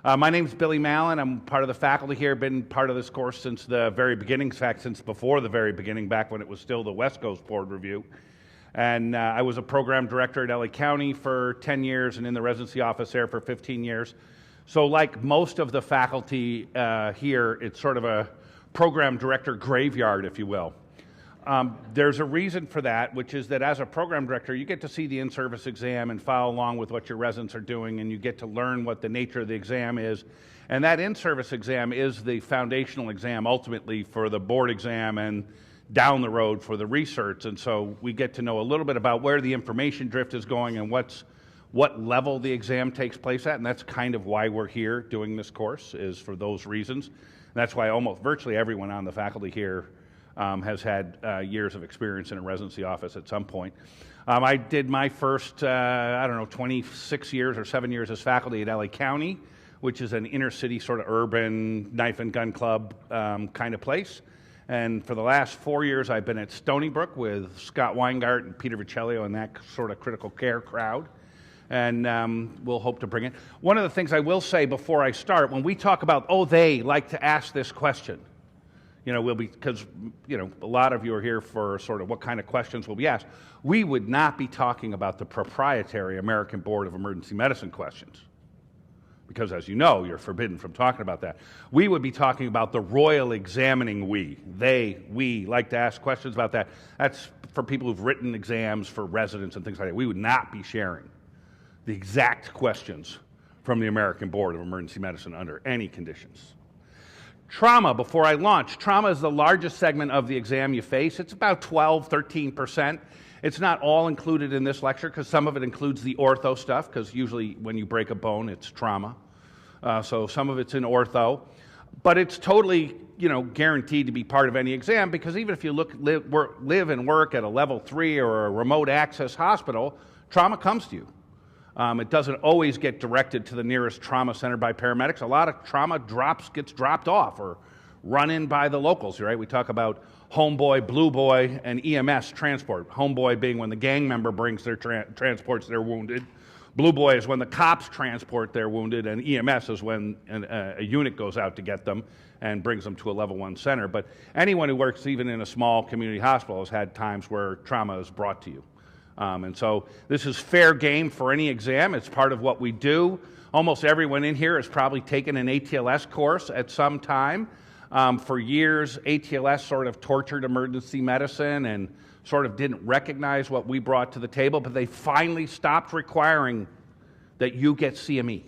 My name's Billy Mallon. I'm part of the faculty here. Been part of this course since the very beginning. In fact, since before the very beginning, back when it was still the West Coast Board Review. And I was a program director at LA County for 10 years and in the residency office there for 15 years. So like most of the faculty here, it's sort of a program director graveyard, if you will. There's a reason for that, which is that as a program director, you get to see the in-service exam and follow along with what your residents are doing, and you get to learn what the nature of the exam is. And that in-service exam is the foundational exam ultimately for the board exam and down the road for the research. And so we get to know a little bit about where the information drift is going and what level the exam takes place at, and that's kind of why we're here doing this course, is for those reasons. And that's why almost virtually everyone on the faculty here has had years of experience in a residency office at some point. I did my first, 26 years or 7 years as faculty at LA County, which is an inner city sort of urban knife and gun club kind of place. And for the last 4 years, I've been at Stony Brook with Scott Weingart and Peter Vicellio and that sort of critical care crowd. And we'll hope to bring it. One of the things I will say before I start, when we talk about, they like to ask this question, because a lot of you are here for sort of what kind of questions will be asked. We would not be talking about the proprietary American Board of Emergency Medicine questions, because as you know, you're forbidden from talking about that. We would be talking about the royal examining we like to ask questions about that. That's for people who've written exams for residents and things like that. We would not be sharing the exact questions from the American Board of Emergency Medicine under any conditions. Trauma, before I launch, trauma is the largest segment of the exam you face. It's about 13%. It's not all included in this lecture because some of it includes the ortho stuff, because usually when you break a bone, it's trauma. So some of it's in ortho. But it's totally, guaranteed to be part of any exam, because even if you live and work at a level 3 or a remote access hospital, trauma comes to you. It doesn't always get directed to the nearest trauma center by paramedics. A lot of trauma gets dropped off or run in by the locals, right? We talk about homeboy, blue boy, and EMS transport. Homeboy being when the gang member brings their transports their wounded. Blue boy is when the cops transport their wounded, and EMS is when a unit goes out to get them and brings them to a level 1 center. But anyone who works even in a small community hospital has had times where trauma is brought to you. And so this is fair game for any exam. It's part of what we do. Almost everyone in here has probably taken an ATLS course at some time. For years, ATLS sort of tortured emergency medicine and sort of didn't recognize what we brought to the table, but they finally stopped requiring that you get CME.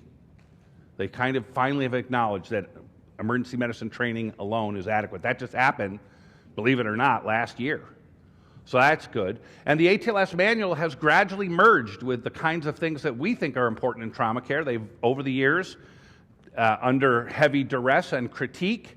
They kind of finally have acknowledged that emergency medicine training alone is adequate. That just happened, believe it or not, last year. So that's good. And the ATLS manual has gradually merged with the kinds of things that we think are important in trauma care. They've, over the years, under heavy duress and critique,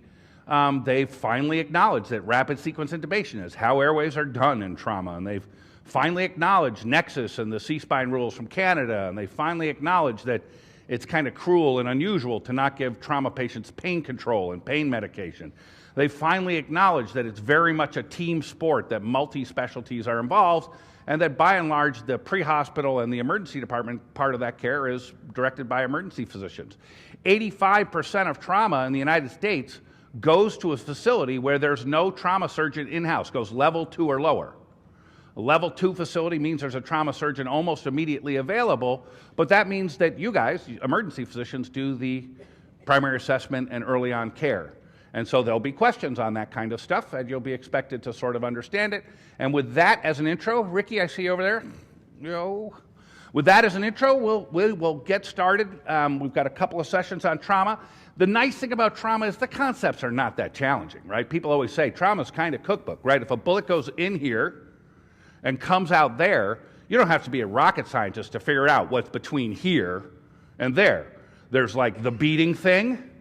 they've finally acknowledged that rapid sequence intubation is how airways are done in trauma. And they've finally acknowledged Nexus and the C-spine rules from Canada. And they finally acknowledged that it's kind of cruel and unusual to not give trauma patients pain control and pain medication. They finally acknowledged that it's very much a team sport, that multi-specialties are involved, and that by and large, the pre-hospital and the emergency department part of that care is directed by emergency physicians. 85% of trauma in the United States goes to a facility where there's no trauma surgeon in-house, goes level 2 or lower. A level 2 facility means there's a trauma surgeon almost immediately available, but that means that you guys, emergency physicians, do the primary assessment and early on care. And so there'll be questions on that kind of stuff, and you'll be expected to sort of understand it. And with that as an intro, Ricky, I see you over there. With that as an intro, we'll get started. We've got a couple of sessions on trauma. The nice thing about trauma is the concepts are not that challenging, right? People always say trauma's kind of cookbook, right? If a bullet goes in here and comes out there, you don't have to be a rocket scientist to figure out what's between here and there. There's like the beating thing,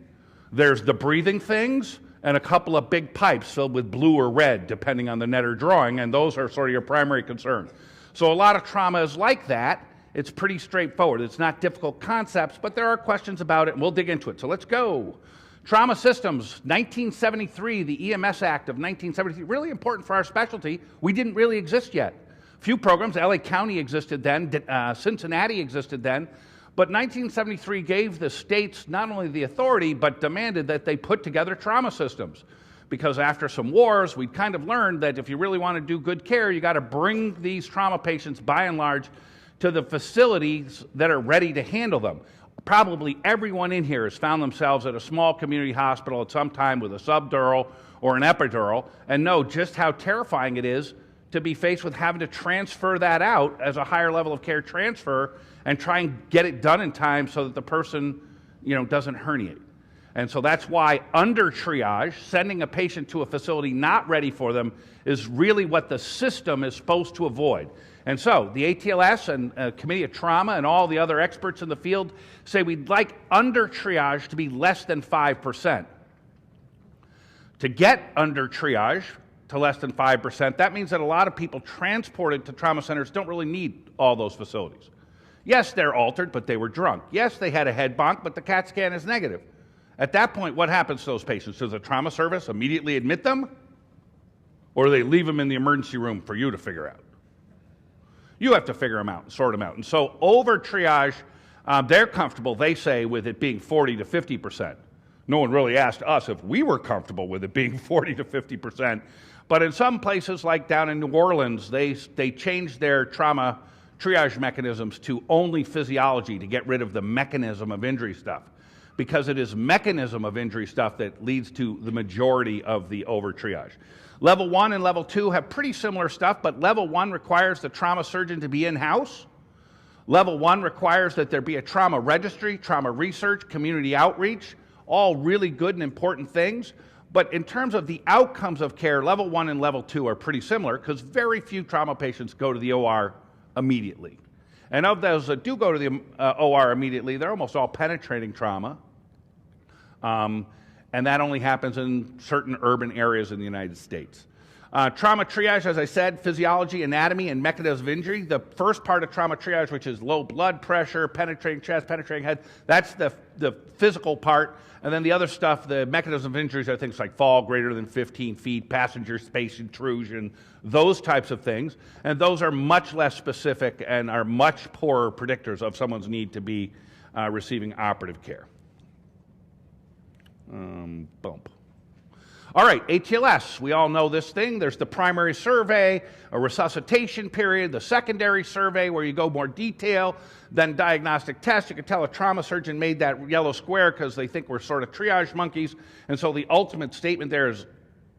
there's the breathing things, and a couple of big pipes filled with blue or red, depending on the net or drawing, and those are sort of your primary concern. So a lot of trauma is like that. It's pretty straightforward. It's not difficult concepts, but there are questions about it, and we'll dig into it. So let's go. Trauma systems, 1973, the EMS Act of 1973, really important for our specialty. We didn't really exist yet. Few programs, LA County existed then, Cincinnati existed then, But 1973 gave the states not only the authority, but demanded that they put together trauma systems. Because after some wars, we'd kind of learned that if you really want to do good care, you got to bring these trauma patients, by and large, to the facilities that are ready to handle them. Probably everyone in here has found themselves at a small community hospital at some time with a subdural or an epidural and know just how terrifying it is to be faced with having to transfer that out as a higher level of care transfer and try and get it done in time so that the person, doesn't herniate. And so that's why under triage, sending a patient to a facility not ready for them is really what the system is supposed to avoid. And so the ATLS and Committee of Trauma and all the other experts in the field say we'd like under triage to be less than 5%. To get under triage to less than 5%, that means that a lot of people transported to trauma centers don't really need all those facilities. Yes, they're altered, but they were drunk. Yes, they had a head bonk, but the CAT scan is negative. At that point, what happens to those patients? Does the trauma service immediately admit them? Or do they leave them in the emergency room for you to figure out? You have to figure them out and sort them out. And so over triage, they're comfortable, they say, with it being 40 to 50%. No one really asked us if we were comfortable with it being 40 to 50%. But in some places, like down in New Orleans, they changed their trauma triage mechanisms to only physiology to get rid of the mechanism of injury stuff. Because it is mechanism of injury stuff that leads to the majority of the over triage. Level 1 and Level 2 have pretty similar stuff, but Level 1 requires the trauma surgeon to be in-house. Level 1 requires that there be a trauma registry, trauma research, community outreach, all really good and important things. But in terms of the outcomes of care, Level 1 and Level 2 are pretty similar because very few trauma patients go to the OR immediately. And of those that do go to the OR immediately, they're almost all penetrating trauma. And that only happens in certain urban areas in the United States. Trauma triage, as I said, physiology, anatomy, and mechanism of injury. The first part of trauma triage, which is low blood pressure, penetrating chest, penetrating head, that's the physical part. And then the other stuff, the mechanism of injuries are things like fall greater than 15 feet, passenger space intrusion, those types of things. And those are much less specific and are much poorer predictors of someone's need to be receiving operative care. Bump. All right, ATLS, we all know this thing. There's the primary survey, a resuscitation period, the secondary survey where you go more detail, then diagnostic tests. You can tell a trauma surgeon made that yellow square because they think we're sort of triage monkeys. And so the ultimate statement there is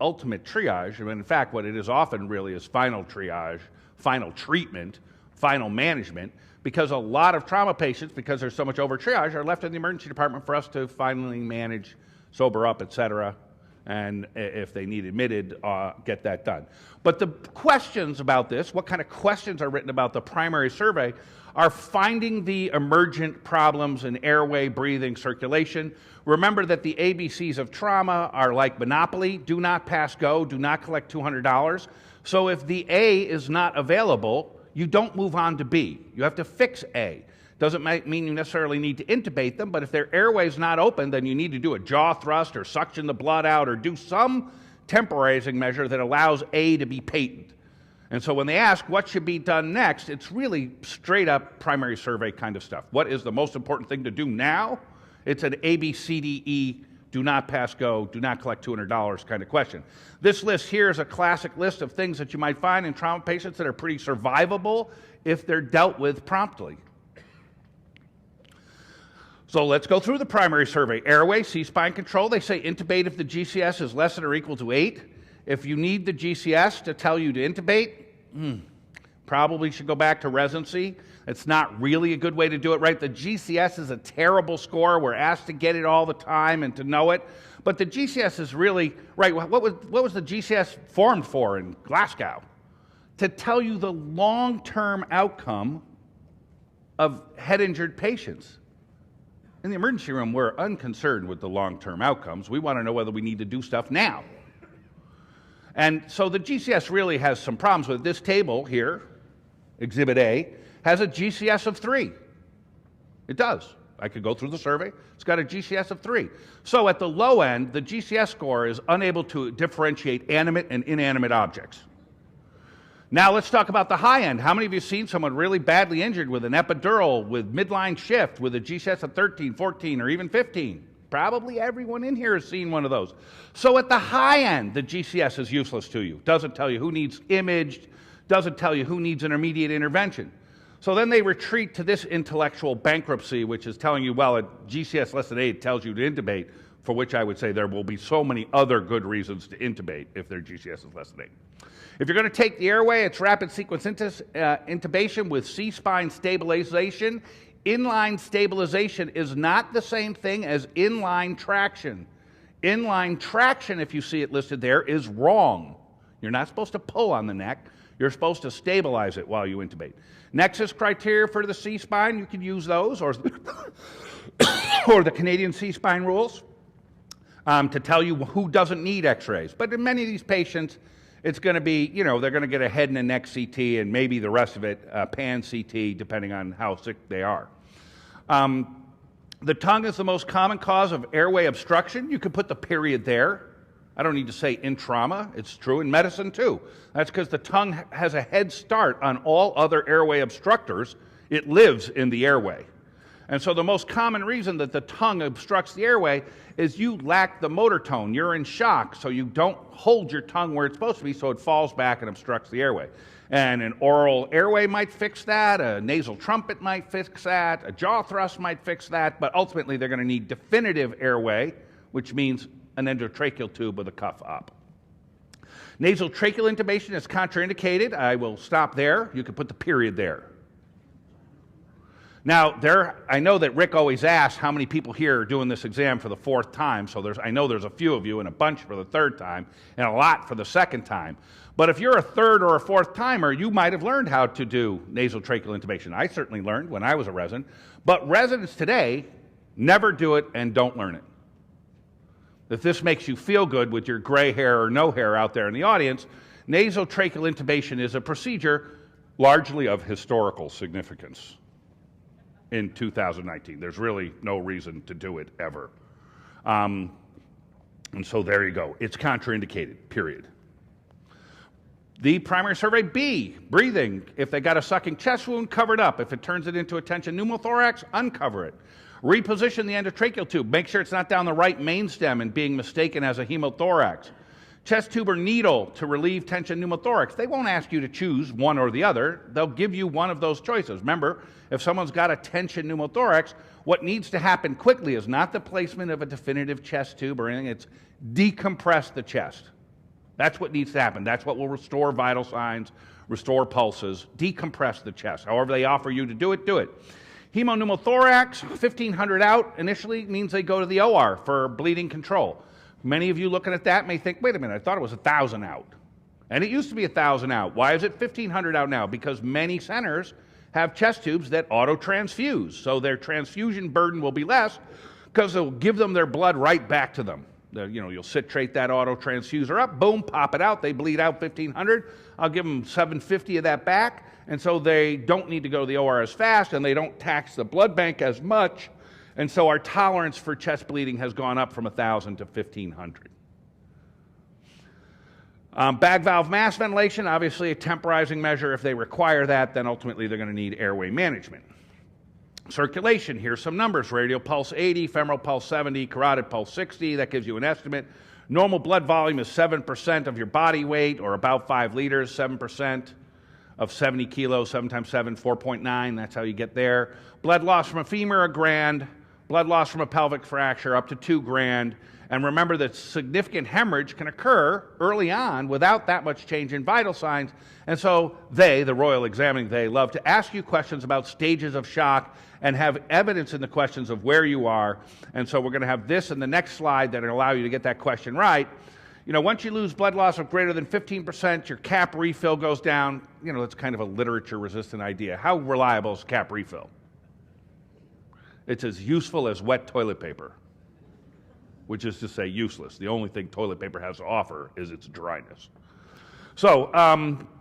ultimate triage. And in fact, what it is often really is final triage, final treatment, final management, because a lot of trauma patients, because there's so much over triage, are left in the emergency department for us to finally manage, sober up, etc., and if they need admitted, get that done. But the questions about this, what kind of questions are written about the primary survey, are finding the emergent problems in airway, breathing, circulation. Remember that the ABCs of trauma are like Monopoly: do not pass go, do not collect $200. So if the A is not available, you don't move on to B. You have to fix A. Doesn't mean you necessarily need to intubate them, but if their airway's not open, then you need to do a jaw thrust or suction the blood out or do some temporizing measure that allows A to be patent. And so when they ask what should be done next, it's really straight up primary survey kind of stuff. What is the most important thing to do now? It's an A, B, C, D, E, do not pass go, do not collect $200 kind of question. This list here is a classic list of things that you might find in trauma patients that are pretty survivable if they're dealt with promptly. So let's go through the primary survey. Airway, C-spine control. They say intubate if the GCS is less than or equal to 8. If you need the GCS to tell you to intubate, probably should go back to residency. It's not really a good way to do it, right? The GCS is a terrible score. We're asked to get it all the time and to know it. But the GCS is really, right, what was the GCS formed for in Glasgow? To tell you the long-term outcome of head-injured patients. In the emergency room, we're unconcerned with the long-term outcomes. We want to know whether we need to do stuff now. And so the GCS really has some problems with it. This table here, Exhibit A, has a GCS of 3. It does. I could go through the survey. It's got a GCS of 3. So at the low end, the GCS score is unable to differentiate animate and inanimate objects. Now let's talk about the high end. How many of you have seen someone really badly injured with an epidural, with midline shift, with a GCS of 13, 14, or even 15? Probably everyone in here has seen one of those. So at the high end, the GCS is useless to you. Doesn't tell you who needs imaged, doesn't tell you who needs intermediate intervention. So then they retreat to this intellectual bankruptcy, which is telling you, well, at GCS less than 8 tells you to intubate, for which I would say there will be so many other good reasons to intubate if their GCS is less than 8. If you're going to take the airway, it's rapid sequence intubation with C-spine stabilization. Inline stabilization is not the same thing as inline traction. Inline traction, if you see it listed there, is wrong. You're not supposed to pull on the neck. You're supposed to stabilize it while you intubate. Nexus criteria for the C-spine, you can use those, or the Canadian C-spine rules to tell you who doesn't need x-rays. But in many of these patients, it's going to be, they're going to get a head and a neck CT and maybe the rest of it pan CT, depending on how sick they are. The tongue is the most common cause of airway obstruction. You could put the period there. I don't need to say in trauma. It's true in medicine too. That's because the tongue has a head start on all other airway obstructors. It lives in the airway. And so the most common reason that the tongue obstructs the airway is you lack the motor tone. You're in shock, so you don't hold your tongue where it's supposed to be, so it falls back and obstructs the airway. And an oral airway might fix that, a nasal trumpet might fix that, a jaw thrust might fix that, but ultimately they're going to need definitive airway, which means an endotracheal tube with a cuff up. Nasal tracheal intubation is contraindicated. I will stop there. You can put the period there. Now, I know that Rick always asks how many people here are doing this exam for the 4th time, so I know there's a few of you and a bunch for the 3rd time and a lot for the 2nd time. But if you're a 3rd or a 4th timer, you might have learned how to do nasal tracheal intubation. I certainly learned when I was a resident. But residents today never do it and don't learn it. If this makes you feel good with your gray hair or no hair out there in the audience, nasal tracheal intubation is a procedure largely of historical significance. In 2019. There's really no reason to do it ever. And so there you go. It's contraindicated, period. The primary survey B, breathing. If they got a sucking chest wound, cover it up. If it turns it into a tension pneumothorax, uncover it. Reposition the endotracheal tube. Make sure it's not down the right main stem and being mistaken as a hemothorax. Chest tube or needle to relieve tension pneumothorax. They won't ask you to choose one or the other. They'll give you one of those choices. Remember, if someone's got a tension pneumothorax, what needs to happen quickly is not the placement of a definitive chest tube or anything. It's decompress the chest. That's what needs to happen. That's what will restore vital signs, restore pulses, decompress the chest. However they offer you to do it, do it. Hemopneumothorax, 1,500 out initially means they go to the OR for bleeding control. Many of you looking at that may think, wait a minute, I thought it was 1,000 out. And it used to be 1,000 out. Why is it 1,500 out now? Because many centers have chest tubes that auto-transfuse. So their transfusion burden will be less because they'll give them their blood right back to them. You'll citrate that auto-transfuser up, boom, pop it out. They bleed out 1,500. I'll give them 750 of that back. And so they don't need to go to the OR as fast, and they don't tax the blood bank as much. And so our tolerance for chest bleeding has gone up from 1,000 to 1,500. Bag valve mask ventilation, obviously a temporizing measure. If they require that, then ultimately they're going to need airway management. Circulation, here's some numbers. Radial pulse 80, femoral pulse 70, carotid pulse 60. That gives you an estimate. Normal blood volume is 7% of your body weight, or about 5 liters, 7% of 70 kilos, 7 times 7, 4.9. That's how you get there. Blood loss from a femur, 1 grand. Blood loss from a pelvic fracture, up to 2 grand. And remember that significant hemorrhage can occur early on without that much change in vital signs. And so they, the Royal Examining, they love to ask you questions about stages of shock and have evidence in the questions of where you are. And so we're going to have this in the next slide that will allow you to get that question right. Once you lose blood loss of greater than 15%, your cap refill goes down. That's kind of a literature-resistant idea. How reliable is cap refill? It's as useful as wet toilet paper, which is to say useless. The only thing toilet paper has to offer is its dryness. So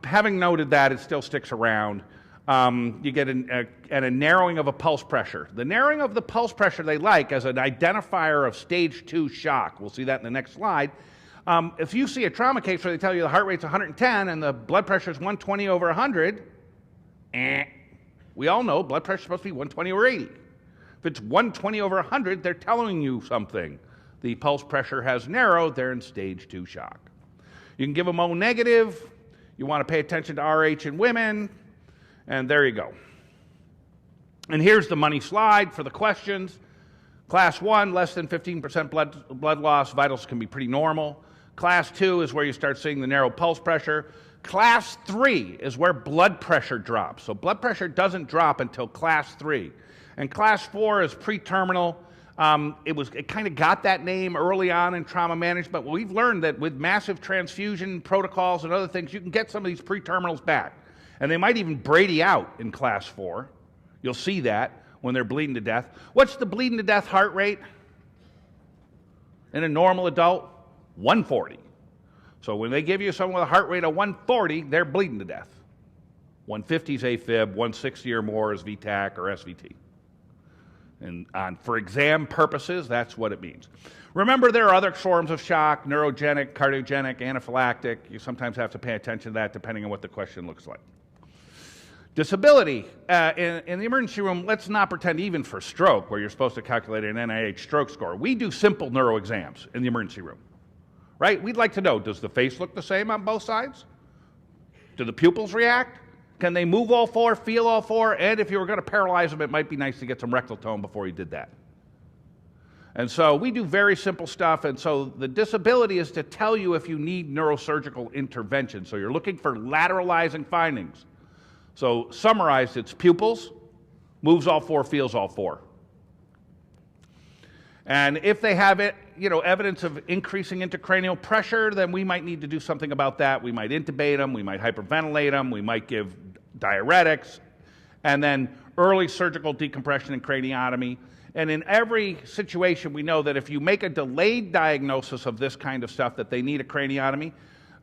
having noted that, it still sticks around. You get a narrowing of a pulse pressure. The narrowing of the pulse pressure they like as an identifier of stage 2 shock. We'll see that in the next slide. If you see a trauma case where they tell you the heart rate's 110 and the blood pressure is 120 over 100, we all know blood pressure is supposed to be 120 over 80. If it's 120 over 100, they're telling you something. The pulse pressure has narrowed, they're in stage 2 shock. You can give them O negative, you want to pay attention to RH in women, and there you go. And here's the money slide for the questions. Class 1, less than 15% blood loss, vitals can be pretty normal. Class 2 is where you start seeing the narrow pulse pressure. Class 3 is where blood pressure drops. So blood pressure doesn't drop until class 3. And class 4 is pre-terminal. It kind of got that name early on in trauma management. Well, we've learned that with massive transfusion protocols and other things, you can get some of these pre-terminals back. And they might even Brady out in class 4. You'll see that when they're bleeding to death. What's the bleeding to death heart rate in a normal adult? 140. So when they give you someone with a heart rate of 140, they're bleeding to death. 150 is AFib, 160 or more is VTAC or SVT. And for exam purposes, that's what it means. Remember, there are other forms of shock, neurogenic, cardiogenic, anaphylactic. You sometimes have to pay attention to that depending on what the question looks like. Disability. In the emergency room, let's not pretend even for stroke, where you're supposed to calculate an NIH stroke score. We do simple neuro exams in the emergency room, right? We'd like to know, does the face look the same on both sides? Do the pupils react? Can they move all four, feel all four? And if you were going to paralyze them, it might be nice to get some rectal tone before you did that. And so we do very simple stuff, and so the disability is to tell you if you need neurosurgical intervention. So you're looking for lateralizing findings. So summarized, it's pupils, moves all four, feels all four. And if they have evidence of increasing intracranial pressure, then we might need to do something about that. We might intubate them, we might hyperventilate them, we might give diuretics, and then early surgical decompression and craniotomy. And in every situation, we know that if you make a delayed diagnosis of this kind of stuff, that they need a craniotomy,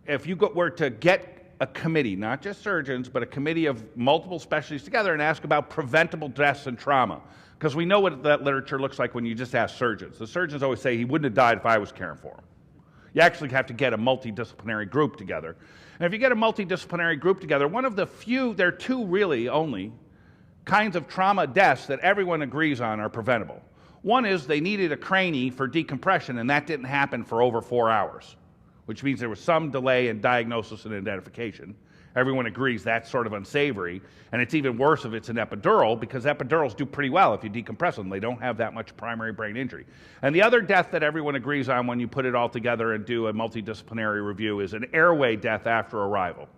if you were to get a committee, not just surgeons, but a committee of multiple specialties together and ask about preventable deaths and trauma. Because we know what that literature looks like when you just ask surgeons. The surgeons always say, he wouldn't have died if I was caring for him. You actually have to get a multidisciplinary group together. And if you get a multidisciplinary group together, one of the few, there are two really only, kinds of trauma deaths that everyone agrees on are preventable. One is they needed a cranie for decompression, and that didn't happen for over 4 hours, which means there was some delay in diagnosis and identification. Everyone agrees that's sort of unsavory, and it's even worse if it's an epidural, because epidurals do pretty well if you decompress them. They don't have that much primary brain injury. And the other death that everyone agrees on when you put it all together and do a multidisciplinary review is an airway death after arrival.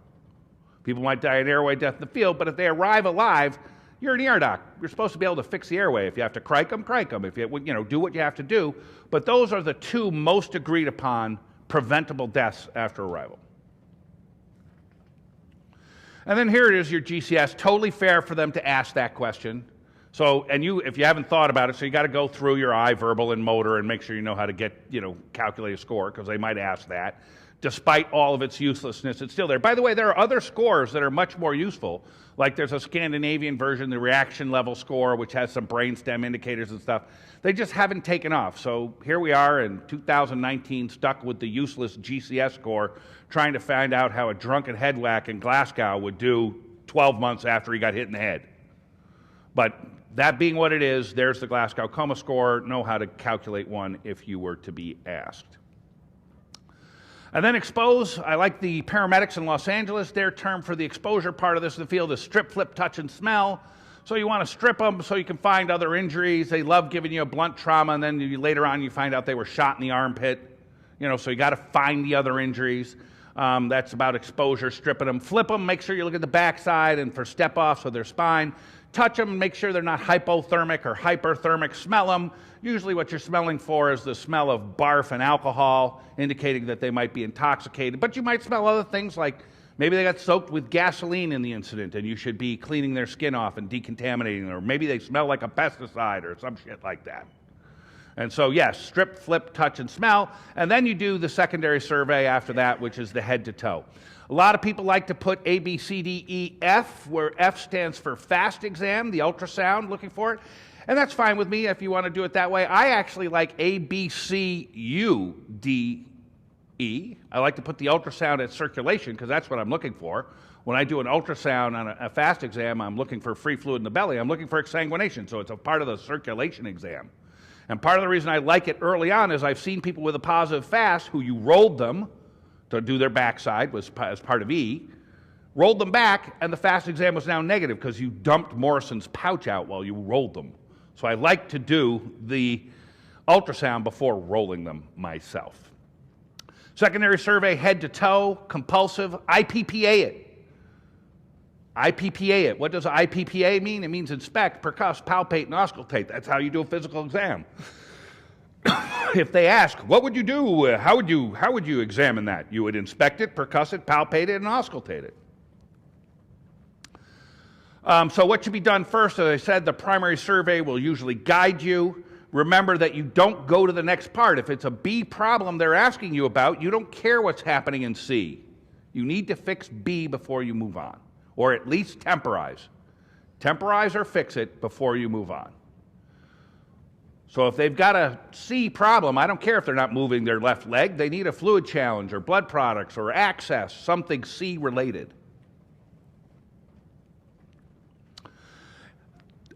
People might die an airway death in the field, but if they arrive alive, you're an ER doc. You're supposed to be able to fix the airway. If you have to crike them, crike them. If you do what you have to do. But those are the two most agreed upon preventable deaths after arrival. And then here it is, your GCS. Totally fair for them to ask that question. So, and if you haven't thought about it, so you got to go through your eye, verbal, and motor and make sure you know how to calculate a score, because they might ask that. Despite all of its uselessness, it's still there. By the way, there are other scores that are much more useful. Like there's a Scandinavian version, the reaction level score, which has some brainstem indicators and stuff. They just haven't taken off. So here we are in 2019, stuck with the useless GCS score, trying to find out how a drunken head whack in Glasgow would do 12 months after he got hit in the head. But that being what it is, there's the Glasgow coma score. Know how to calculate one if you were to be asked. And then expose. I like the paramedics in Los Angeles. Their term for the exposure part of this in the field is strip, flip, touch, and smell. So you want to strip them so you can find other injuries. They love giving you a blunt trauma, and then later on you find out they were shot in the armpit. So you got to find the other injuries. That's about exposure, stripping them. Flip them, make sure you look at the backside and for step-offs of their spine. Touch them, make sure they're not hypothermic or hyperthermic. Smell them. Usually what you're smelling for is the smell of barf and alcohol, indicating that they might be intoxicated. But you might smell other things, like maybe they got soaked with gasoline in the incident and you should be cleaning their skin off and decontaminating them. Or maybe they smell like a pesticide or some shit like that. And so, yes, strip, flip, touch, and smell. And then you do the secondary survey after that, which is the head to toe. A lot of people like to put A, B, C, D, E, F, where F stands for fast exam, the ultrasound, looking for it. And that's fine with me if you want to do it that way. I actually like A, B, C, U, D, E. I like to put the ultrasound at circulation because that's what I'm looking for. When I do an ultrasound on a fast exam, I'm looking for free fluid in the belly. I'm looking for exsanguination, so it's a part of the circulation exam. And part of the reason I like it early on is I've seen people with a positive fast who you rolled them to do their backside as part of E, rolled them back, and the fast exam was now negative because you dumped Morrison's pouch out while you rolled them. So I like to do the ultrasound before rolling them myself. Secondary survey, head to toe, compulsive, IPPA it. IPPA it. What does IPPA mean? It means inspect, percuss, palpate, and auscultate. That's how you do a physical exam. If they ask, what would you do? How would you examine that? You would inspect it, percuss it, palpate it, and auscultate it. So what should be done first? As I said, the primary survey will usually guide you. Remember that you don't go to the next part. If it's a B problem they're asking you about, you don't care what's happening in C. You need to fix B before you move on, or at least temporize. Temporize or fix it before you move on. So if they've got a C problem, I don't care if they're not moving their left leg. They need a fluid challenge or blood products or access, something C-related.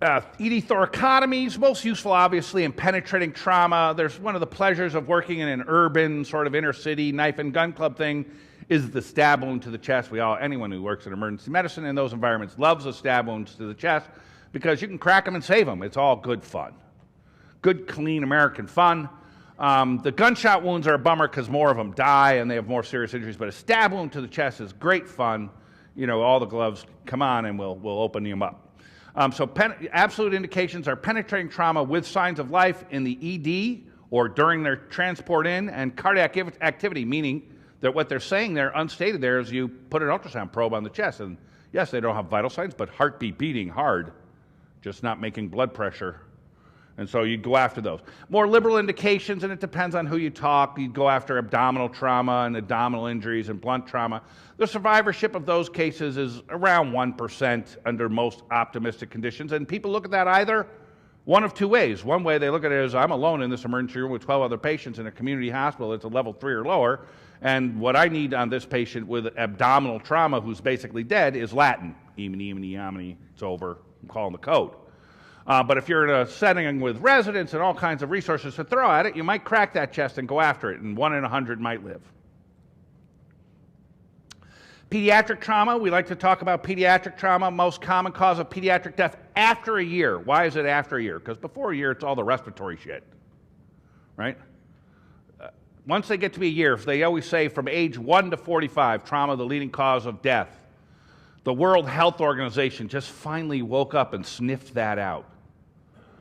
ED thoracotomies, most useful obviously in penetrating trauma. There's one of the pleasures of working in an urban sort of inner city knife and gun club thing is the stab wound to the chest. Anyone who works in emergency medicine in those environments loves the stab wounds to the chest because you can crack them and save them. It's all good fun. Good, clean American fun. The gunshot wounds are a bummer because more of them die and they have more serious injuries, but a stab wound to the chest is great fun. You know, all the gloves come on and we'll open them up. Absolute indications are penetrating trauma with signs of life in the ED or during their transport in, and cardiac activity, meaning that what they're saying there, unstated there, is you put an ultrasound probe on the chest, and yes, they don't have vital signs, but heartbeat beating hard, just not making blood pressure. And so you go after those. More liberal indications, and it depends on who you talk. You go after abdominal trauma and abdominal injuries and blunt trauma. The survivorship of those cases is around 1% under most optimistic conditions. And people look at that either one of two ways. One way they look at it is, I'm alone in this emergency room with 12 other patients in a community hospital. It's a level 3 or lower. And what I need on this patient with abdominal trauma who's basically dead is Latin. Emini, it's over. I'm calling the code. But if you're in a setting with residents and all kinds of resources to throw at it, you might crack that chest and go after it, and 1 in 100 might live. Pediatric trauma, we like to talk about pediatric trauma, most common cause of pediatric death after a year. Why is it after a year? Because before a year, it's all the respiratory shit, right? Once they get to be a year, they always say from age 1 to 45, trauma the leading cause of death. The World Health Organization just finally woke up and sniffed that out.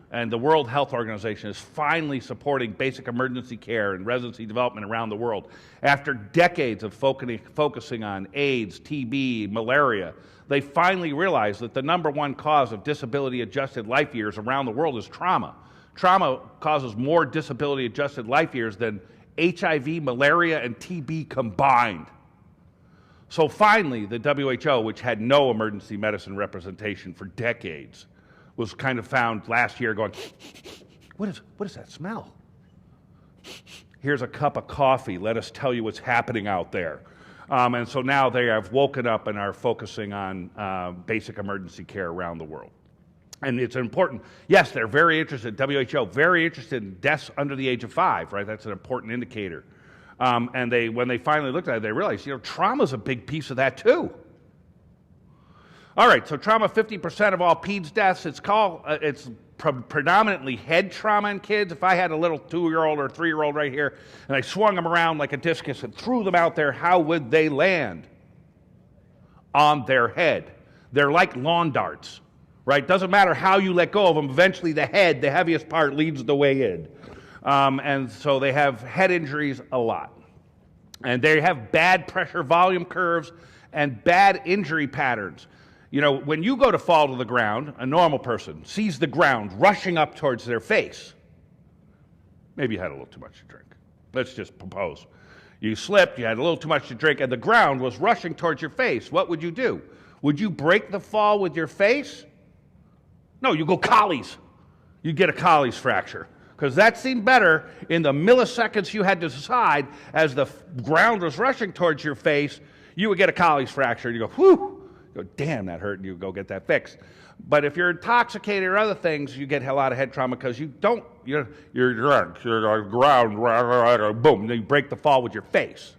And the World Health Organization is finally supporting basic emergency care and residency development around the world. After decades of focusing on AIDS, TB, malaria, they finally realized that the #1 cause of disability-adjusted life years around the world is trauma. Trauma causes more disability-adjusted life years than HIV, malaria, and TB combined. So finally, the WHO, which had no emergency medicine representation for decades, was kind of found last year going, what is that smell? Here's a cup of coffee. Let us tell you what's happening out there. And so now they have woken up and are focusing on basic emergency care around the world. And it's important. Yes, they're very interested, WHO, very interested in deaths under the age of 5, right? That's an important indicator. And when they finally looked at it, they realized, trauma's a big piece of that too. All right, so trauma, 50% of all peds deaths. It's predominantly head trauma in kids. If I had a little 2-year-old or 3-year-old right here, and I swung them around like a discus and threw them out there, how would they land? On their head. They're like lawn darts, right? Doesn't matter how you let go of them. Eventually the head, the heaviest part, leads the way in. And so they have head injuries a lot. And they have bad pressure volume curves and bad injury patterns. When you go to fall to the ground, a normal person sees the ground rushing up towards their face. Maybe you had a little too much to drink. Let's just propose. You slipped, you had a little too much to drink, and the ground was rushing towards your face. What would you do? Would you break the fall with your face? No, you go collies. You get a Colles fracture. because that seemed better in the milliseconds you had to decide as the ground was rushing towards your face. You would get a Colles fracture, and you go, whew, you go, damn, that hurt, and you go get that fixed. But if you're intoxicated or other things, you get a lot of head trauma because you don't, you're drunk, you're on the ground, boom, then you break the fall with your face.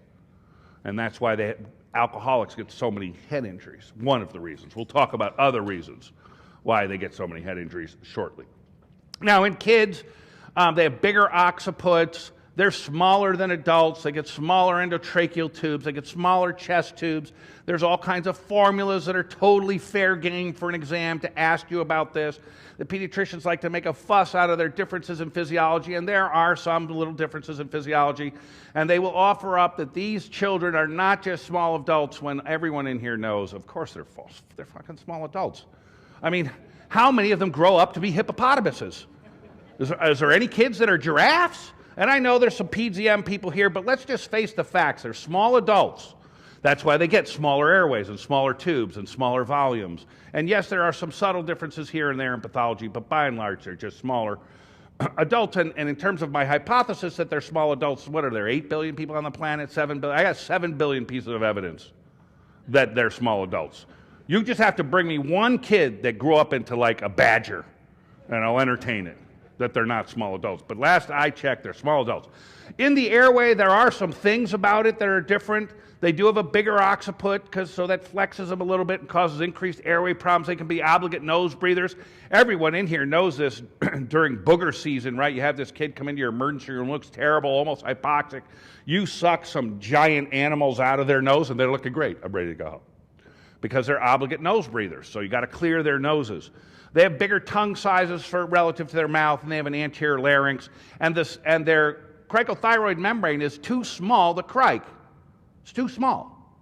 And that's why alcoholics get so many head injuries, one of the reasons. We'll talk about other reasons why they get so many head injuries shortly. Now, in kids, they have bigger occipits. They're smaller than adults. They get smaller endotracheal tubes. They get smaller chest tubes. There's all kinds of formulas that are totally fair game for an exam to ask you about this. The pediatricians like to make a fuss out of their differences in physiology, and there are some little differences in physiology. And they will offer up that these children are not just small adults when everyone in here knows, of course they're false. They're fucking small adults. I mean, how many of them grow up to be hippopotamuses? Is there any kids that are giraffes? And I know there's some PGM people here, but let's just face the facts. They're small adults. That's why they get smaller airways and smaller tubes and smaller volumes. And yes, there are some subtle differences here and there in pathology, but by and large, they're just smaller adults. And in terms of my hypothesis that they're small adults, what are there, 8 billion people on the planet, 7 billion? I got 7 billion pieces of evidence that they're small adults. You just have to bring me one kid that grew up into like a badger, and I'll entertain it, that they're not small adults. But last I checked, they're small adults. In the airway, there are some things about it that are different. They do have a bigger occiput, so that flexes them a little bit and causes increased airway problems. They can be obligate nose breathers. Everyone in here knows this during booger season, right? You have this kid come into your emergency room, looks terrible, almost hypoxic. You suck some giant animals out of their nose, and they're looking great. I'm ready to go home. Because they're obligate nose breathers, so you got to clear their noses. They have bigger tongue sizes relative to their mouth, and they have an anterior larynx, and their cricothyroid membrane is too small to cric. It's too small.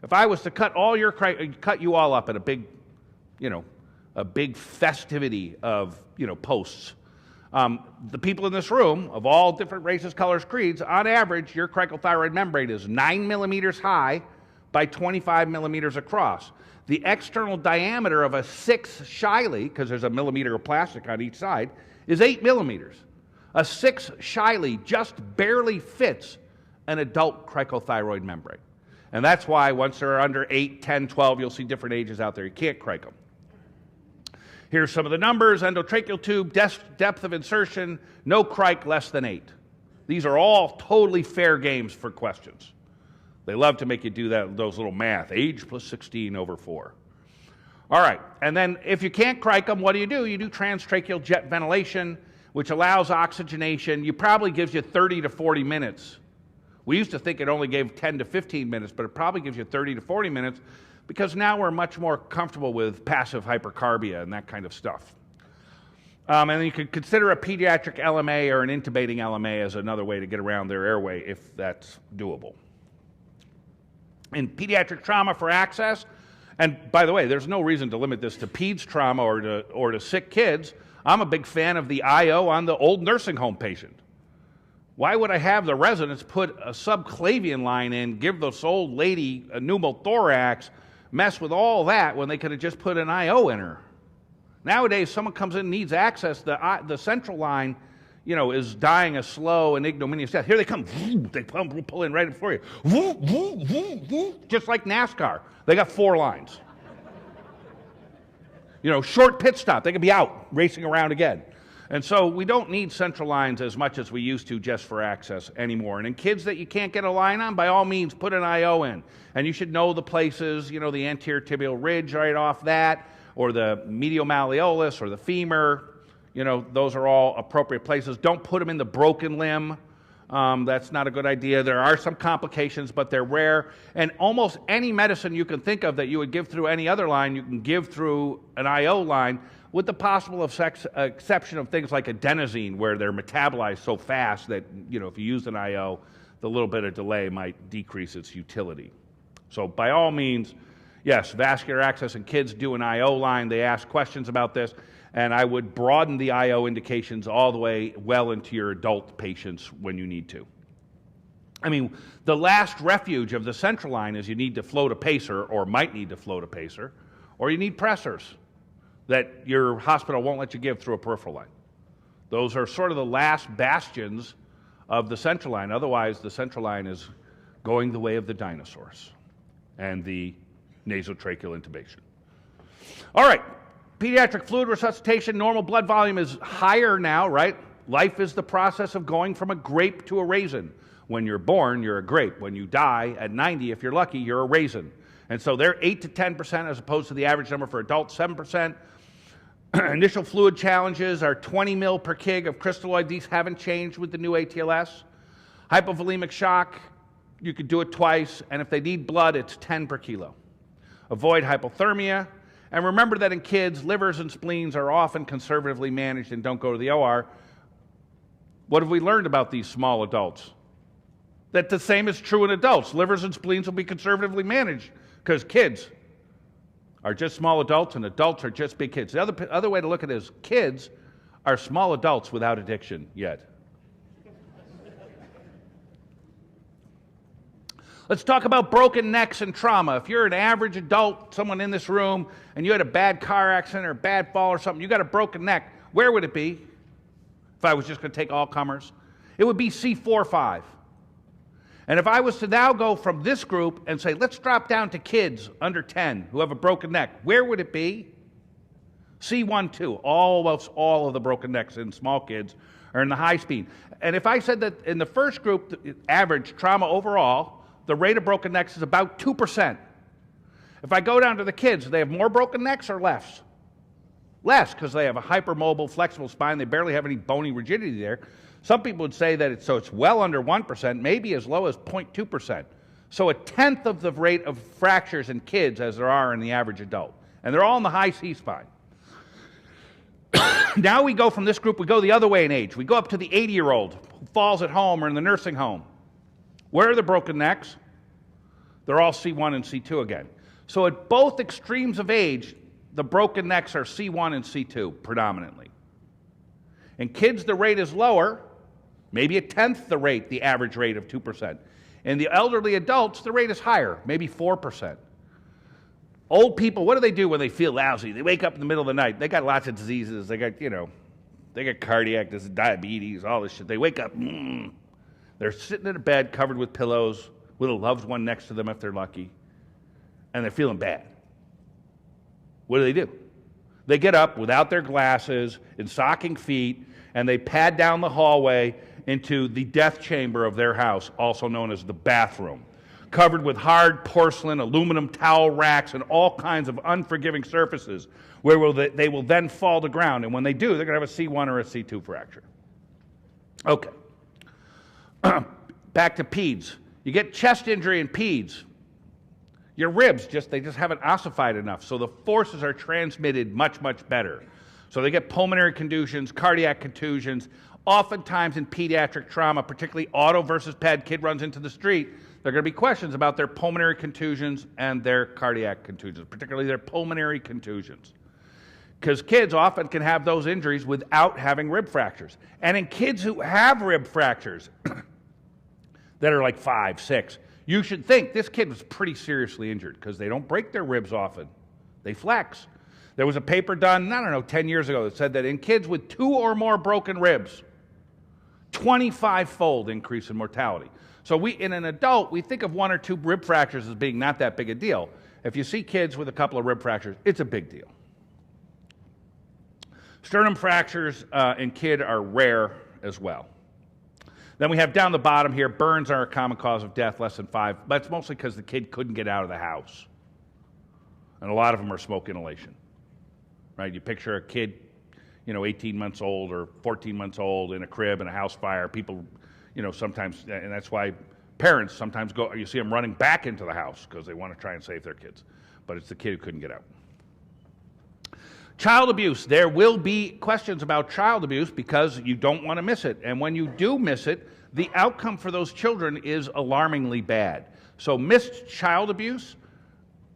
If I was to cut you all up in a big festivity of posts, the people in this room of all different races, colors, creeds, on average, your cricothyroid membrane is 9 millimeters high by 25 millimeters across. The external diameter of a 6 Shiley, because there's a millimeter of plastic on each side, is 8 millimeters. A 6 Shiley just barely fits an adult cricothyroid membrane. And that's why once they're under 8, 10, 12, you'll see different ages out there. You can't cric them. Here's some of the numbers. Endotracheal tube, depth of insertion, no cric less than 8. These are all totally fair games for questions. They love to make you do those little math. Age plus 16 over 4. All right, and then if you can't cric them, what do? You do transtracheal jet ventilation, which allows oxygenation. You probably gives you 30 to 40 minutes. We used to think it only gave 10 to 15 minutes, but it probably gives you 30 to 40 minutes because now we're much more comfortable with passive hypercarbia and that kind of stuff. And then you could consider a pediatric LMA or an intubating LMA as another way to get around their airway if that's doable. In pediatric trauma for access, and by the way, there's no reason to limit this to peds trauma or to sick kids. I'm a big fan of the IO on the old nursing home patient. Why would I have the residents put a subclavian line in, give this old lady a pneumothorax, mess with all that when they could have just put an IO in her? Nowadays, someone comes in and needs access, the central line, is dying a slow and ignominious death. Here they come. They pull in right before you. Just like NASCAR. They got 4 lines. Short pit stop. They could be out racing around again. And so we don't need central lines as much as we used to just for access anymore. And in kids that you can't get a line on, by all means, put an IO in. And you should know the places, the anterior tibial ridge right off that, or the medial malleolus, or the femur. Those are all appropriate places. Don't put them in the broken limb. That's not a good idea. There are some complications, but they're rare. And almost any medicine you can think of that you would give through any other line, you can give through an IO line, with the possible exception of things like adenosine, where they're metabolized so fast that, if you use an IO, the little bit of delay might decrease its utility. So by all means, yes, vascular access in kids do an IO line. They ask questions about this. And I would broaden the IO indications all the way well into your adult patients when you need to. I mean, the last refuge of the central line is you need to float a pacer, or might need to float a pacer, or you need pressors that your hospital won't let you give through a peripheral line. Those are sort of the last bastions of the central line. Otherwise, the central line is going the way of the dinosaurs and the nasotracheal intubation. All right, pediatric fluid resuscitation, normal blood volume is higher now, right? Life is the process of going from a grape to a raisin. When you're born, you're a grape. When you die at 90, if you're lucky, you're a raisin. And so they're 8 to 10% as opposed to the average number for adults, 7%. Initial fluid challenges are 20 mil per kg of crystalloid. These haven't changed with the new ATLS. Hypovolemic shock, you could do it twice, and if they need blood, it's 10 per kilo. Avoid hypothermia, and remember that in kids, livers and spleens are often conservatively managed and don't go to the OR. What have we learned about these small adults? That the same is true in adults. Livers and spleens will be conservatively managed because kids are just small adults and adults are just big kids. The other way to look at it is kids are small adults without addiction yet. Let's talk about broken necks and trauma. If you're an average adult, someone in this room, and you had a bad car accident or a bad fall or something, you got a broken neck, where would it be? If I was just going to take all comers, it would be C4-5. And if I was to now go from this group and say, let's drop down to kids under 10 who have a broken neck, where would it be? C1-2. Almost all of the broken necks in small kids are in the high speed. And if I said that in the first group, the average trauma overall, the rate of broken necks is about 2%. If I go down to the kids, do they have more broken necks or less? Less, because they have a hypermobile, flexible spine. They barely have any bony rigidity there. Some people would say that it's well under 1%, maybe as low as 0.2%. So a tenth of the rate of fractures in kids as there are in the average adult. And they're all in the high C-spine. Now we go from this group, we go the other way in age. We go up to the 80-year-old who falls at home or in the nursing home. Where are the broken necks? They're all C1 and C2 again. So at both extremes of age, the broken necks are C1 and C2 predominantly. In kids, the rate is lower, maybe a tenth the rate, the average rate of 2%. In the elderly adults, the rate is higher, maybe 4%. Old people, what do they do when they feel lousy? They wake up in the middle of the night. They got lots of diseases. They got, they got cardiac disease, diabetes, all this shit. They wake up, they're sitting in a bed covered with pillows with a loved one next to them if they're lucky, and they're feeling bad. What do? They get up without their glasses, in stocking feet, and they pad down the hallway into the death chamber of their house, also known as the bathroom, covered with hard porcelain, aluminum towel racks, and all kinds of unforgiving surfaces where they will then fall to ground. And when they do, they're going to have a C1 or a C2 fracture. Okay. Back to peds. You get chest injury in peds. Your ribs, they just haven't ossified enough, so the forces are transmitted much, much better. So they get pulmonary contusions, cardiac contusions. Oftentimes in pediatric trauma, particularly auto versus ped, kid runs into the street, there are going to be questions about their pulmonary contusions and their cardiac contusions, particularly their pulmonary contusions. Because kids often can have those injuries without having rib fractures. And in kids who have rib fractures that are like 5, 6, you should think this kid was pretty seriously injured because they don't break their ribs often. They flex. There was a paper done, 10 years ago that said that in kids with 2 or more broken ribs, 25-fold increase in mortality. So in an adult, we think of 1 or 2 rib fractures as being not that big a deal. If you see kids with a couple of rib fractures, it's a big deal. Sternum fractures in kid are rare as well. Then we have down the bottom here, burns are a common cause of death, less than 5, but it's mostly because the kid couldn't get out of the house. And a lot of them are smoke inhalation, right? You picture a kid, 18 months old or 14 months old in a crib in a house fire. People, sometimes, and that's why parents sometimes you see them running back into the house because they want to try and save their kids. But it's the kid who couldn't get out. Child abuse. There will be questions about child abuse because you don't want to miss it. And when you do miss it, the outcome for those children is alarmingly bad. So missed child abuse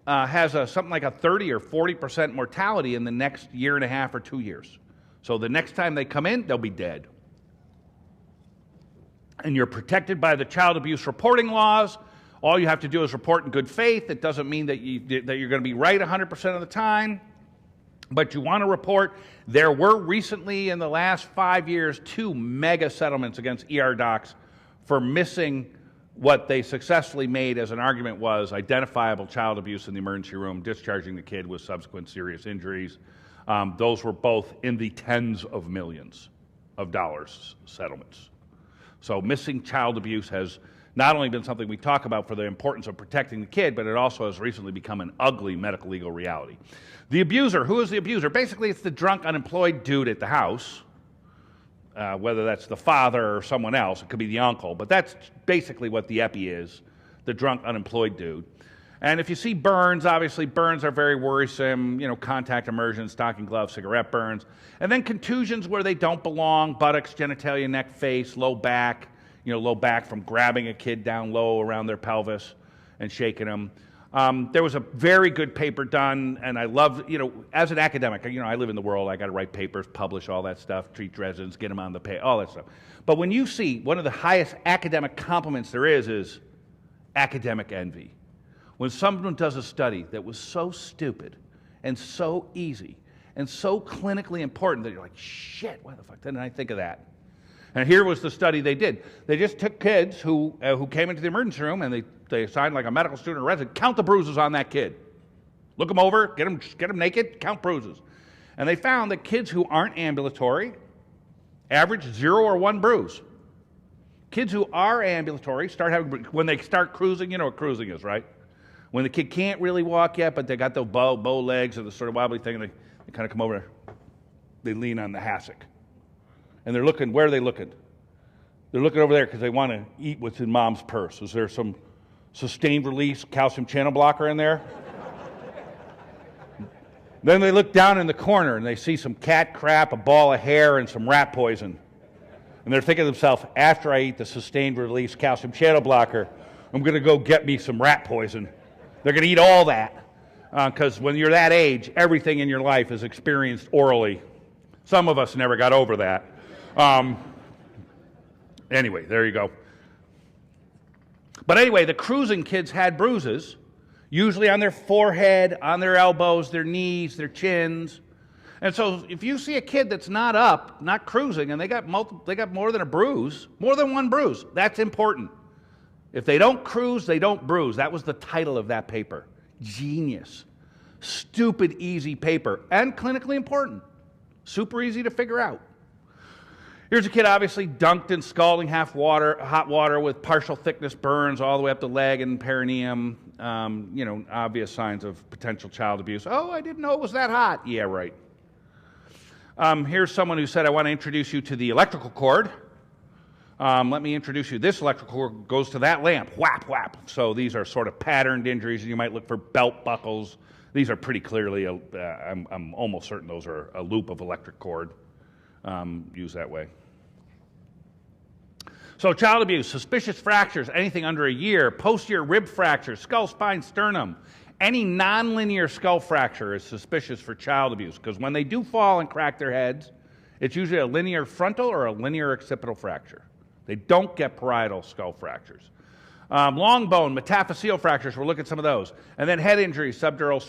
has something like a 30 or 40% mortality in the next year and a half or 2 years. So the next time they come in, they'll be dead. And you're protected by the child abuse reporting laws. All you have to do is report in good faith. It doesn't mean that you're going to be right 100% of the time. But you want to report there were recently in the last 5 years 2 mega settlements against ER docs for missing what they successfully made as an argument was identifiable child abuse in the emergency room, discharging the kid with subsequent serious injuries. Those were both in the tens of millions of dollars settlements. So missing child abuse has not only been something we talk about for the importance of protecting the kid, but it also has recently become an ugly medical legal reality. The abuser, who is the abuser? Basically, it's the drunk, unemployed dude at the house, whether that's the father or someone else. It could be the uncle, but that's basically what the epi is, the drunk, unemployed dude. And if you see burns, obviously burns are very worrisome, contact immersion, stocking gloves, cigarette burns. And then contusions where they don't belong, buttocks, genitalia, neck, face, low back, low back from grabbing a kid down low around their pelvis and shaking them. There was a very good paper done, and I love, as an academic, I live in the world, I got to write papers, publish all that stuff, treat residents, get them on the pay, all that stuff. But when you see one of the highest academic compliments there is academic envy. When someone does a study that was so stupid and so easy and so clinically important that you're like, shit, why the fuck didn't I think of that? And here was the study they did. They just took kids who came into the emergency room and they assigned like a medical student or resident, count the bruises on that kid. Look them over, get them naked, count bruises. And they found that kids who aren't ambulatory average 0 or 1 bruise. Kids who are ambulatory start having, when they start cruising, you know what cruising is, right? When the kid can't really walk yet, but they got the bow legs or the sort of wobbly thing, and they kind of come over, they lean on the hassock. And they're looking, where are they looking? They're looking over there because they want to eat what's in mom's purse. Is there some sustained release calcium channel blocker in there? Then they look down in the corner and they see some cat crap, a ball of hair, and some rat poison. And they're thinking to themselves, after I eat the sustained release calcium channel blocker, I'm going to go get me some rat poison. They're going to eat all that because when you're that age, everything in your life is experienced orally. Some of us never got over that. Anyway, there you go. But anyway, the cruising kids had bruises, usually on their forehead, on their elbows, their knees, their chins. And so if you see a kid that's not up, not cruising, and they got more than a bruise, more than 1 bruise, that's important. If they don't cruise, they don't bruise. That was the title of that paper. Genius. Stupid, easy paper. And clinically important. Super easy to figure out. Here's a kid obviously dunked in scalding hot water with partial thickness burns all the way up the leg and perineum. Obvious signs of potential child abuse. Oh, I didn't know it was that hot. Yeah, right. Here's someone who said, I want to introduce you to the electrical cord. Let me introduce you. This electrical cord goes to that lamp. Whap, whap. So these are sort of patterned injuries, and you might look for belt buckles. These are pretty clearly, I'm almost certain those are a loop of electric cord used that way. So child abuse, suspicious fractures, anything under a year, posterior rib fracture, skull, spine, sternum. Any nonlinear skull fracture is suspicious for child abuse because when they do fall and crack their heads, it's usually a linear frontal or a linear occipital fracture. They don't get parietal skull fractures. Long bone, metaphyseal fractures, we'll look at some of those. And then head injuries, subdural,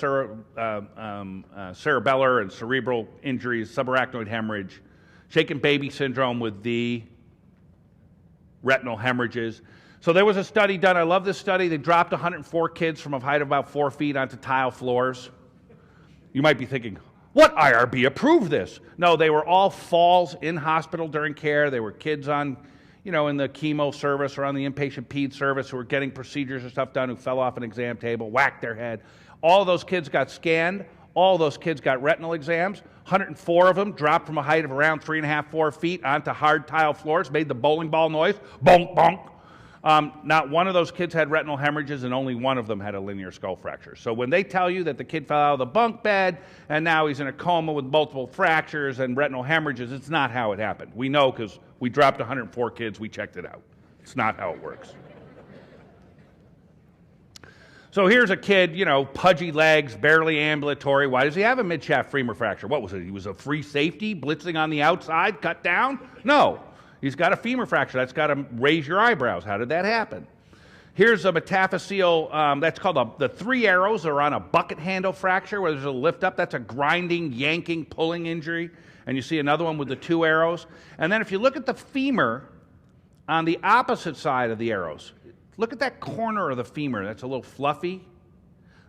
cerebellar, and cerebral injuries, subarachnoid hemorrhage, shaken baby syndrome with the retinal hemorrhages. So there was a study done, I love this study, they dropped 104 kids from a height of about 4 feet onto tile floors. You might be thinking, what IRB approved this? No, they were all falls in hospital during care. They were kids on, in the chemo service or on the inpatient ped service who were getting procedures or stuff done who fell off an exam table, whacked their head. All those kids got scanned. All those kids got retinal exams. 104 of them dropped from a height of around 3.5, 4 feet onto hard tile floors, made the bowling ball noise, bonk, bonk. Not one of those kids had retinal hemorrhages, and only one of them had a linear skull fracture. So when they tell you that the kid fell out of the bunk bed and now he's in a coma with multiple fractures and retinal hemorrhages, it's not how it happened. We know because we dropped 104 kids, we checked it out. It's not how it works. So here's a kid, pudgy legs, barely ambulatory. Why does he have a midshaft femur fracture? What was it? He was a free safety, blitzing on the outside, cut down? No. He's got a femur fracture. That's got to raise your eyebrows. How did that happen? Here's a metaphyseal, that's called the 3 arrows are on a bucket handle fracture where there's a lift up. That's a grinding, yanking, pulling injury. And you see another one with the 2 arrows. And then if you look at the femur on the opposite side of the arrows, look at that corner of the femur. That's a little fluffy.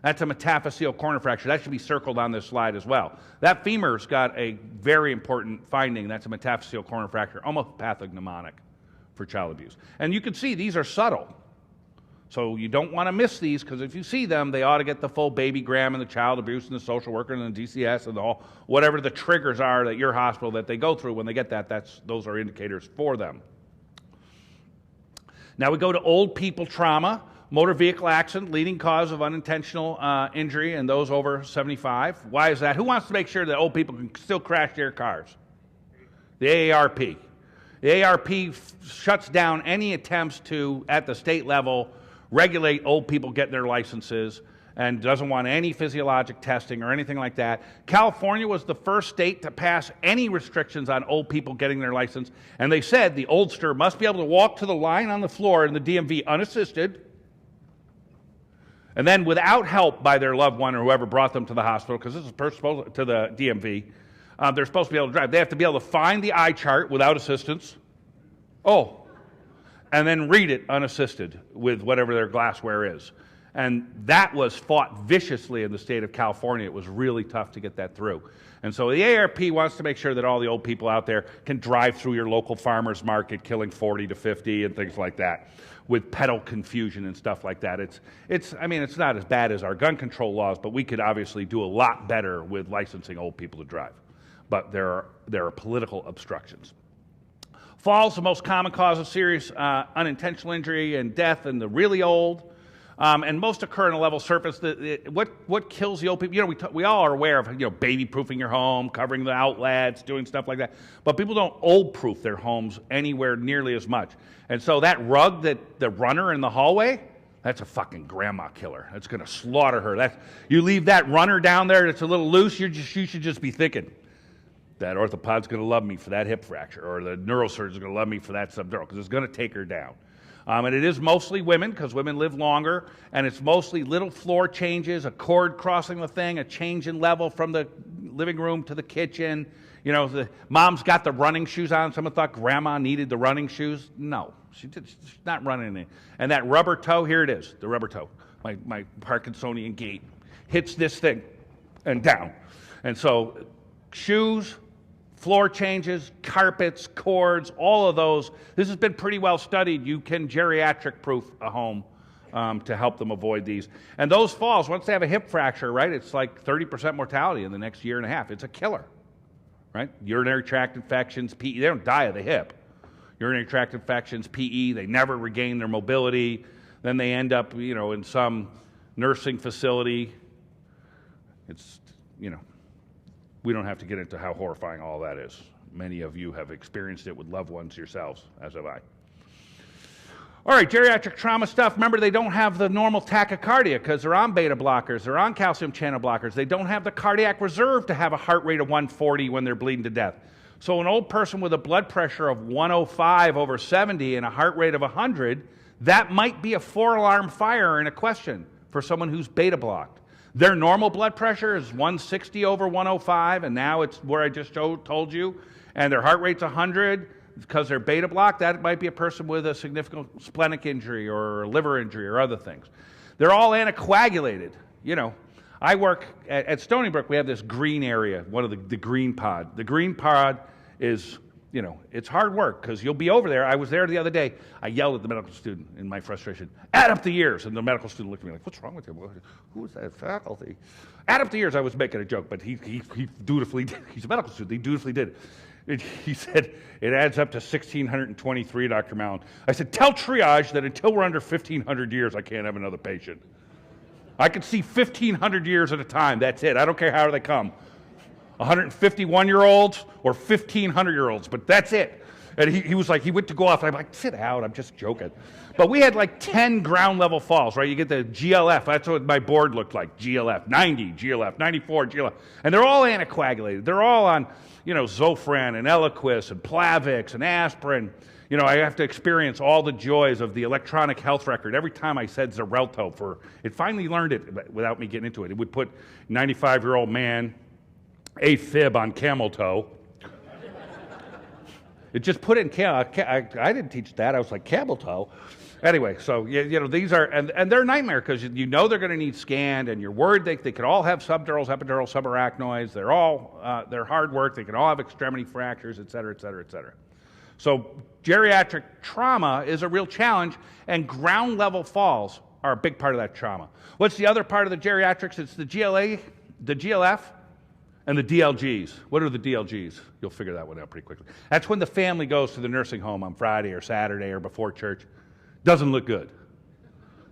That's a metaphyseal corner fracture. That should be circled on this slide as well. That femur's got a very important finding. That's a metaphyseal corner fracture, almost pathognomonic for child abuse. And you can see these are subtle. So you don't want to miss these, because if you see them, they ought to get the full babygram and the child abuse and the social worker and the DCS and whatever the triggers are at your hospital that they go through. When they get that, those are indicators for them. Now we go to old people trauma. Motor vehicle accident, leading cause of unintentional injury, and those over 75. Why is that? Who wants to make sure that old people can still crash their cars? The AARP. The AARP shuts down any attempts to, at the state level, regulate old people getting their licenses, and doesn't want any physiologic testing or anything like that. California was the first state to pass any restrictions on old people getting their license, and they said the oldster must be able to walk to the line on the floor in the DMV unassisted, and then without help by their loved one or whoever brought them to the hospital, because this is supposed to the DMV, they're supposed to be able to drive. They have to be able to find the eye chart without assistance. Oh, and then read it unassisted with whatever their glassware is. And that was fought viciously in the state of California. It was really tough to get that through. And so the AARP wants to make sure that all the old people out there can drive through your local farmer's market, killing 40 to 50 and things like that, with pedal confusion and stuff like that. I mean, it's not as bad as our gun control laws, but we could obviously do a lot better with licensing old people to drive. But there are political obstructions. Falls, the most common cause of serious unintentional injury and death in the really old. And most occur in a level surface. What kills the old people? You know, we all are aware of baby-proofing your home, covering the outlets, doing stuff like that. But people don't old-proof their homes anywhere nearly as much. And so that rug, the runner in the hallway, that's a fucking grandma killer. That's going to slaughter her. You leave that runner down there that's a little loose, you should just be thinking, that orthopod's going to love me for that hip fracture, or the neurosurgeon's going to love me for that subdural, because it's going to take her down. And it is mostly women, because women live longer, and it's mostly little floor changes, a cord crossing the thing, a change in level from the living room to the kitchen. You know, the mom's got the running shoes on. Someone thought grandma needed the running shoes. No, she's not running it. And that rubber toe, here it is, the rubber toe. My Parkinsonian gait hits this thing and down. And so shoes, floor changes, carpets, cords, all of those. This has been pretty well studied. You can geriatric proof a home to help them avoid these. And those falls, once they have a hip fracture, right, it's like 30% mortality in the next year and a half. It's a killer, right? Urinary tract infections, PE, they don't die of the hip. Urinary tract infections, PE, they never regain their mobility. Then they end up, in some nursing facility. It's, we don't have to get into how horrifying all that is. Many of you have experienced it with loved ones yourselves, as have I. All right, geriatric trauma stuff. Remember, they don't have the normal tachycardia because they're on beta blockers. They're on calcium channel blockers. They don't have the cardiac reserve to have a heart rate of 140 when they're bleeding to death. So an old person with a blood pressure of 105/70 and a heart rate of 100, that might be a 4-alarm fire in a question for someone who's beta blocked. Their normal blood pressure is 160/105, and now it's where I just told you, and their heart rate's 100 because they're beta blocked. That might be a person with a significant splenic injury or liver injury or other things. They're all anticoagulated. I work at Stony Brook. We have this green area, one of the green pod. The green pod is, it's hard work because you'll be over there. I was there the other day. I yelled at the medical student in my frustration, add up the years. And the medical student looked at me like, what's wrong with you? Who's that faculty? Add up the years. I was making a joke, but he dutifully did. He's a medical student. He dutifully did. He said, it adds up to 1,623, Dr. Mallon. I said, tell triage that until we're under 1,500 years, I can't have another patient. I can see 1,500 years at a time. That's it. I don't care how they come. 151-year-olds or 1,500-year-olds, but that's it. And he was like, he went to go off. I'm like, sit out. I'm just joking. But we had like 10 ground level falls, right? You get the GLF. That's what my board looked like. GLF, 90, GLF, 94, GLF. And they're all anticoagulated. They're all on, Zofran and Eliquis and Plavix and aspirin. You know, I have to experience all the joys of the electronic health record every time I said Xarelto. It finally learned it without me getting into it. It would put 95-year-old man, AFib on camel toe. It just put it in I didn't teach that. I was like, camel toe. Anyway, so you know, these are, and they're a nightmare because you know they're going to need scanned, and you're worried they could all have subdurals, epidural, subarachnoids. They're hard work. They can all have extremity fractures, et cetera, et cetera, et cetera. So geriatric trauma is a real challenge, and ground level falls are a big part of that trauma. What's the other part of the geriatrics? It's the GLA, the GLF, and the DLGs. What are the DLGs? You'll figure that one out pretty quickly. That's when the family goes to the nursing home on Friday or Saturday or before church. Doesn't look good.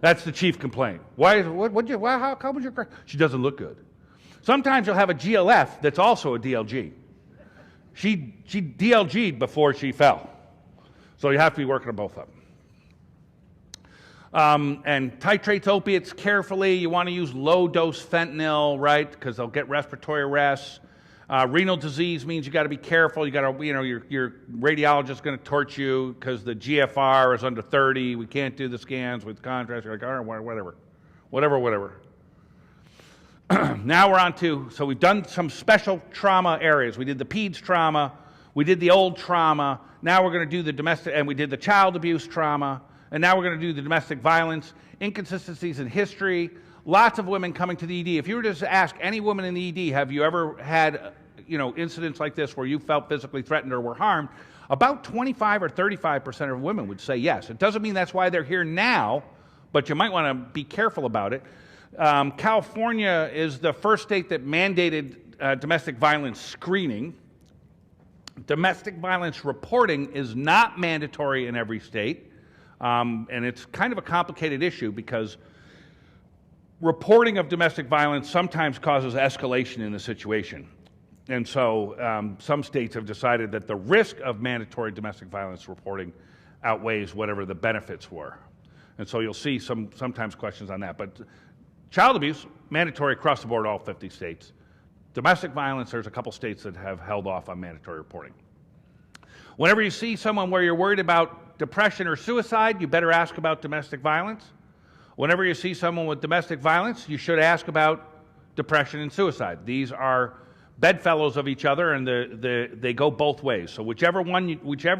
That's the chief complaint. How come was your? She doesn't look good. Sometimes you'll have a GLF that's also a DLG. She DLG'd before she fell. So you have to be working on both of them. And titrates opiates carefully. You want to use low-dose fentanyl, right? Because they'll get respiratory arrests. Renal disease means you got to be careful. You got to, you know, your radiologist is going to torch you because the GFR is under 30. We can't do the scans with contrast. You're like, all right, whatever. Now we're on to, so we've done some special trauma areas. We did the peds trauma. We did the old trauma. Now we're going to do the domestic, and we did the child abuse trauma. And now we're going to do the domestic violence, inconsistencies in history. Lots of women coming to the ED. If you were to ask any woman in the ED, have you ever had, you know, incidents like this where you felt physically threatened or were harmed? About 25 or 35% of women would say yes. It doesn't mean that's why they're here now, but you might want to be careful about it. California is the first state that mandated domestic violence screening. Domestic violence reporting is not mandatory in every state, and it's kind of a complicated issue because reporting of domestic violence sometimes causes escalation in the situation. And so some states have decided that the risk of mandatory domestic violence reporting outweighs whatever the benefits were. And so you'll see sometimes questions on that. But child abuse, mandatory across the board, all 50 states. Domestic violence, there's a couple states that have held off on mandatory reporting. Whenever you see someone where you're worried about depression or suicide, you better ask about domestic violence. Whenever you see someone with domestic violence, you should ask about depression and suicide. These are bedfellows of each other, and they go both ways. So whichever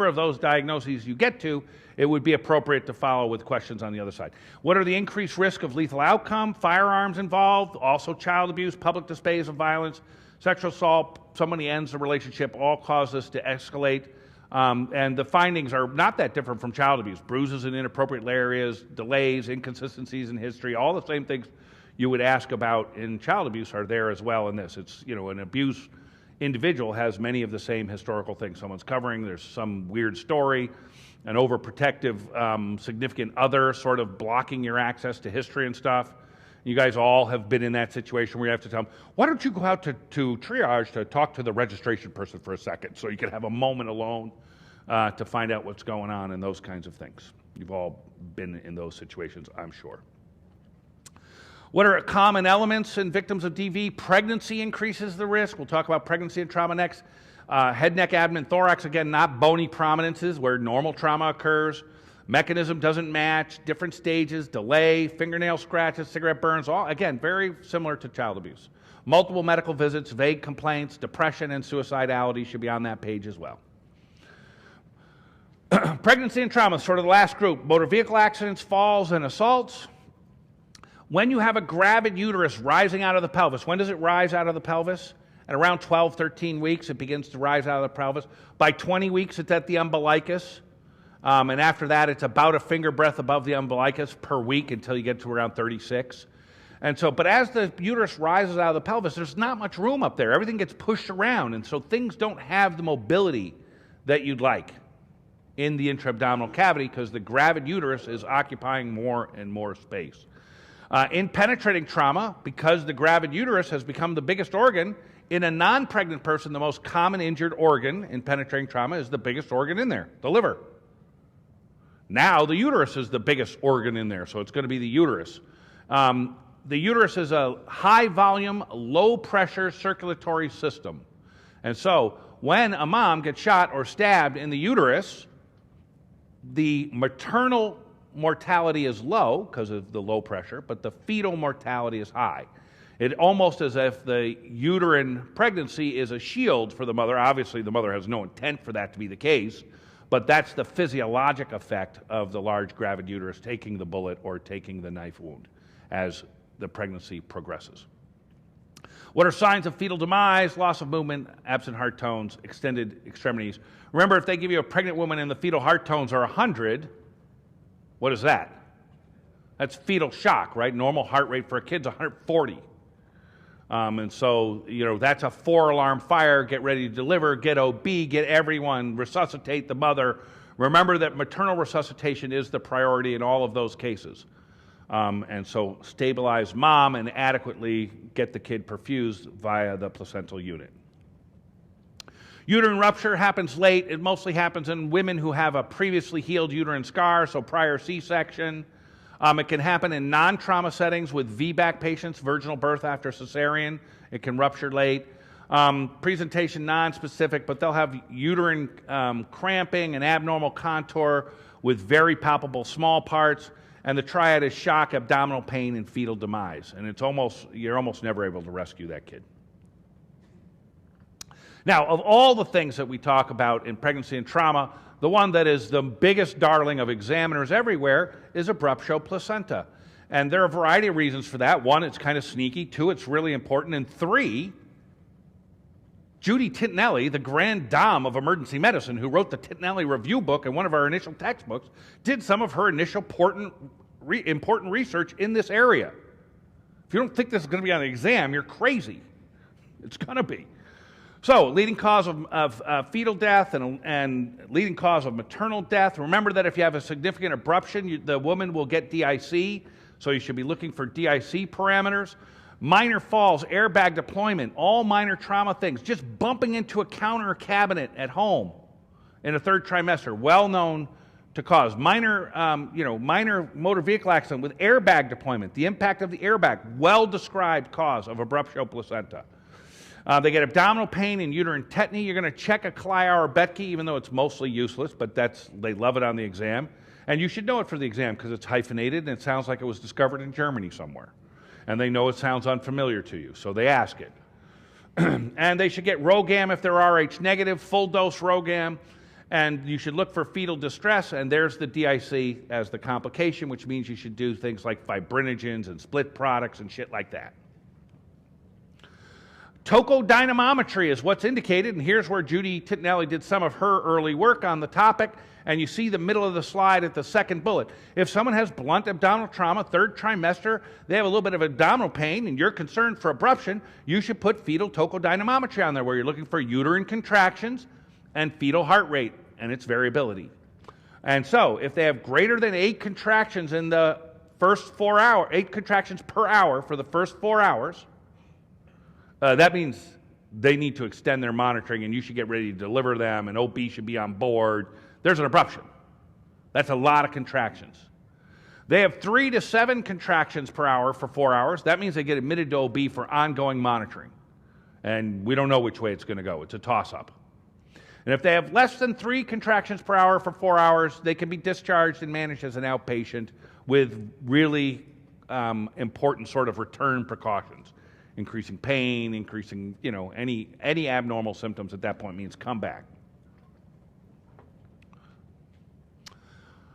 of those diagnoses you get to, it would be appropriate to follow with questions on the other side. What are the increased risk of lethal outcome? Firearms involved, also child abuse, public displays of violence, sexual assault, somebody ends the relationship, all cause this to escalate. And the findings are not that different from child abuse. Bruises in inappropriate areas, delays, inconsistencies in history, all the same things you would ask about in child abuse are there as well in this. It's, you know, an abused individual has many of the same historical things someone's covering. There's some weird story, an overprotective significant other sort of blocking your access to history and stuff. You guys all have been in that situation where you have to tell them, why don't you go out to triage to talk to the registration person for a second so you can have a moment alone to find out what's going on and those kinds of things. You've all been in those situations, I'm sure. What are common elements in victims of DV? Pregnancy increases the risk. We'll talk about pregnancy and trauma next. Head, neck, abdomen, thorax, again, not bony prominences where normal trauma occurs. Mechanism doesn't match, different stages, delay, fingernail scratches, cigarette burns, all, again, very similar to child abuse. Multiple medical visits, vague complaints, depression, and suicidality should be on that page as well. Pregnancy and trauma, sort of the last group. Motor vehicle accidents, falls, and assaults. When you have a gravid uterus rising out of the pelvis, when does it rise out of the pelvis? At around 12, 13 weeks, it begins to rise out of the pelvis. By 20 weeks, it's at the umbilicus. And after that, it's about a finger breadth above the umbilicus per week until you get to around 36. And so, but as the uterus rises out of the pelvis, there's not much room up there. Everything gets pushed around, and so things don't have the mobility that you'd like in the intra-abdominal cavity because the gravid uterus is occupying more and more space. In penetrating trauma, because the gravid uterus has become the biggest organ, in a non-pregnant person, the most common injured organ in penetrating trauma is the biggest organ in there, the liver. Now the uterus is the biggest organ in there, so it's going to be the uterus. The uterus is a high-volume, low-pressure circulatory system. And so when a mom gets shot or stabbed in the uterus, the maternal mortality is low because of the low pressure, but the fetal mortality is high. It almost as if the uterine pregnancy is a shield for the mother. Obviously, the mother has no intent for that to be the case, but that's the physiologic effect of the large gravid uterus taking the bullet or taking the knife wound as the pregnancy progresses. What are signs of fetal demise? Loss of movement, absent heart tones, extended extremities. Remember, if they give you a pregnant woman and the fetal heart tones are 100, what is that? That's fetal shock, right? Normal heart rate for a kid's 140. And so, that's a 4-alarm fire. Get ready to deliver, get OB, get everyone, resuscitate the mother. Remember that maternal resuscitation is the priority in all of those cases. And so stabilize mom and adequately get the kid perfused via the placental unit. Uterine rupture happens late. It mostly happens in women who have a previously healed uterine scar, so prior C-section. It can happen in non-trauma settings with VBAC patients, virginal birth after cesarean. It can rupture late. Presentation non-specific, but they'll have uterine cramping and abnormal contour with very palpable small parts. And the triad is shock, abdominal pain, and fetal demise. And you're almost never able to rescue that kid. Now, of all the things that we talk about in pregnancy and trauma, the one that is the biggest darling of examiners everywhere is abruptio placenta. And there are a variety of reasons for that. One, it's kind of sneaky. Two, it's really important. And three, Judy Tintinelli, the grand dame of emergency medicine, who wrote the Tintinelli Review book and one of our initial textbooks, did some of her initial important research in this area. If you don't think this is going to be on the exam, you're crazy. It's going to be. So, leading cause of fetal death and leading cause of maternal death. Remember that if you have a significant abruption, the woman will get DIC, so you should be looking for DIC parameters. Minor falls, airbag deployment, all minor trauma things. Just bumping into a counter cabinet at home in a third trimester, well known to cause. Minor motor vehicle accident with airbag deployment, the impact of the airbag, well described cause of abruptio placenta. They get abdominal pain and uterine tetany. You're going to check a Klein or Betke, even though it's mostly useless, but they love it on the exam. And you should know it for the exam because it's hyphenated and it sounds like it was discovered in Germany somewhere. And they know it sounds unfamiliar to you, so they ask it. And they should get RhoGAM if they're Rh negative, full dose RhoGAM. And you should look for fetal distress, and there's the DIC as the complication, which means you should do things like fibrinogens and split products and shit like that. Tocodynamometry is what's indicated, and here's where Judy Tintinelli did some of her early work on the topic, and you see the middle of the slide at the second bullet. If someone has blunt abdominal trauma, third trimester, they have a little bit of abdominal pain, and you're concerned for abruption, you should put fetal tocodynamometry on there where you're looking for uterine contractions and fetal heart rate and its variability. And so, if they have greater than 8 contractions in the first 4 hours, 8 contractions per hour for the first 4 hours, that means they need to extend their monitoring and you should get ready to deliver them and OB should be on board. There's an abruption. That's a lot of contractions. They have 3 to 7 contractions per hour for 4 hours. That means they get admitted to OB for ongoing monitoring. And we don't know which way it's going to go. It's a toss-up. And if they have less than 3 contractions per hour for 4 hours, they can be discharged and managed as an outpatient with really important sort of return precautions. Increasing pain, increasing, any abnormal symptoms at that point means come back.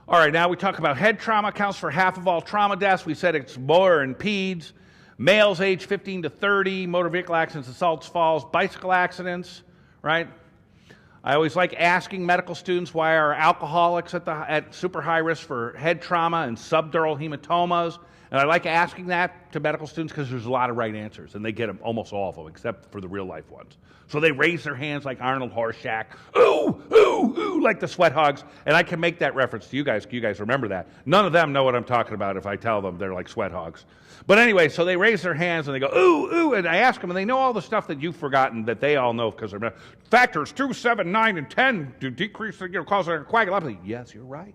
All right, now we talk about head trauma. Accounts for half of all trauma deaths. We said it's more in peds. Males age 15 to 30, motor vehicle accidents, assaults, falls, bicycle accidents, right? I always like asking medical students why are alcoholics at super high risk for head trauma and subdural hematomas. And I like asking that to medical students because there's a lot of right answers, and they get them, almost all of them, except for the real-life ones. So they raise their hands like Arnold Horseshack, ooh, ooh, ooh, like the sweat hogs, and I can make that reference to you guys. You guys remember that. None of them know what I'm talking about if I tell them they're like sweat hogs. But anyway, so they raise their hands, and they go, ooh, ooh, and I ask them, and they know all the stuff that you've forgotten that they all know because they're factors 2, 7, 9, and 10 to decrease, cause coagulopathy. Yes, you're right.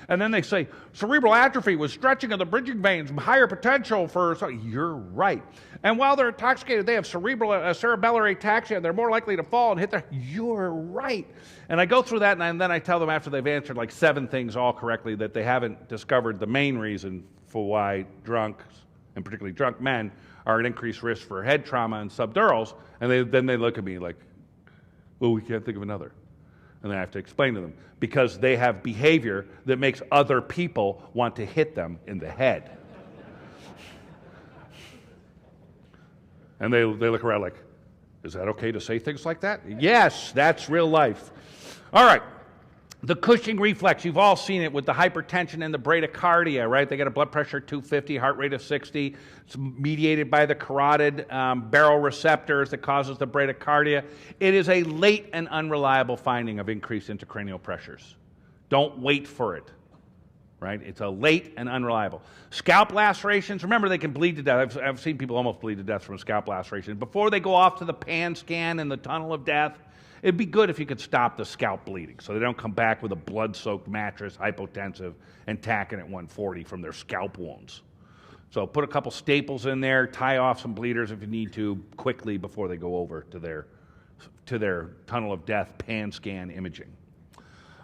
And then they say, cerebral atrophy was stretching of the bridging veins, higher potential for, so you're right. And while they're intoxicated, they have cerebellar ataxia, they're more likely to fall and hit their, you're right. And I go through that, and then I tell them after they've answered like 7 things all correctly that they haven't discovered the main reason for why drunks, and particularly drunk men, are at increased risk for head trauma and subdurals. And then they look at me like, well, we can't think of another. And then I have to explain to them, because they have behavior that makes other people want to hit them in the head. And they look around like, is that okay to say things like that? Yes, that's real life. All right. The Cushing reflex, you've all seen it with the hypertension and the bradycardia, right? They got a blood pressure 250, heart rate of 60. It's mediated by the carotid baroreceptors that causes the bradycardia. It is a late and unreliable finding of increased intracranial pressures. Don't wait for it, right? It's a late and unreliable. Scalp lacerations, remember they can bleed to death. I've seen people almost bleed to death from a scalp laceration. Before they go off to the pan scan and the tunnel of death, it'd be good if you could stop the scalp bleeding so they don't come back with a blood-soaked mattress, hypotensive, and tacking at 140 from their scalp wounds. So put a couple staples in there, tie off some bleeders if you need to quickly before they go over to their tunnel of death pan scan imaging.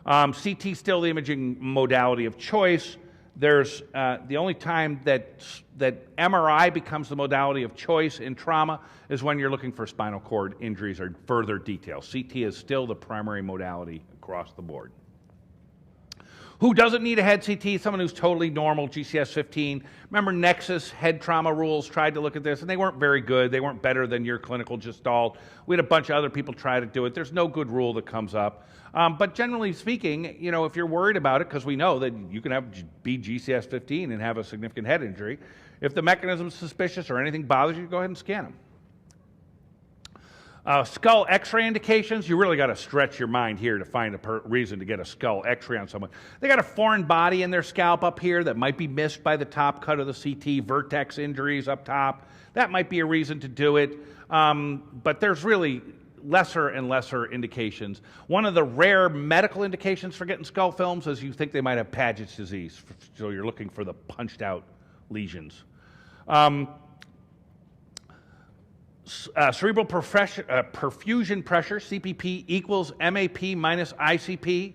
CT still the imaging modality of choice. There's the only time that MRI becomes the modality of choice in trauma is when you're looking for spinal cord injuries or further details. CT is still the primary modality across the board. Who doesn't need a head CT? Someone who's totally normal, GCS 15. Remember Nexus head trauma rules tried to look at this, and they weren't very good. They weren't better than your clinical gestalt. We had a bunch of other people try to do it. There's no good rule that comes up. But generally speaking, you know, if you're worried about it, because we know that you can be GCS 15 and have a significant head injury, if the mechanism is suspicious or anything bothers you, go ahead and scan them. Skull x-ray indications, you really got to stretch your mind here to find a reason to get a skull x-ray on someone. They got a foreign body in their scalp up here that might be missed by the top cut of the CT, vertex injuries up top. That might be a reason to do it, but there's really lesser and lesser indications. One of the rare medical indications for getting skull films is you think they might have Paget's disease, so you're looking for the punched out lesions. Cerebral perfusion pressure, CPP, equals MAP minus ICP,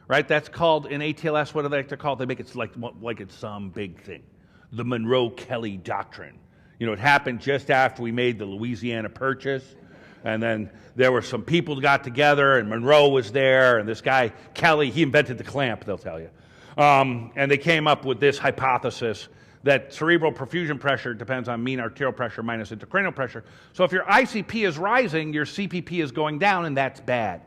right? That's called, in ATLS, what do they like to call it? They make it like it's some big thing. The Monroe-Kelly doctrine. You know, it happened just after we made the Louisiana Purchase, and then there were some people that got together, and Monroe was there, and this guy, Kelly, he invented the clamp, they'll tell you. And they came up with this hypothesis that cerebral perfusion pressure depends on mean arterial pressure minus intracranial pressure. So if your ICP is rising, your CPP is going down, and that's bad.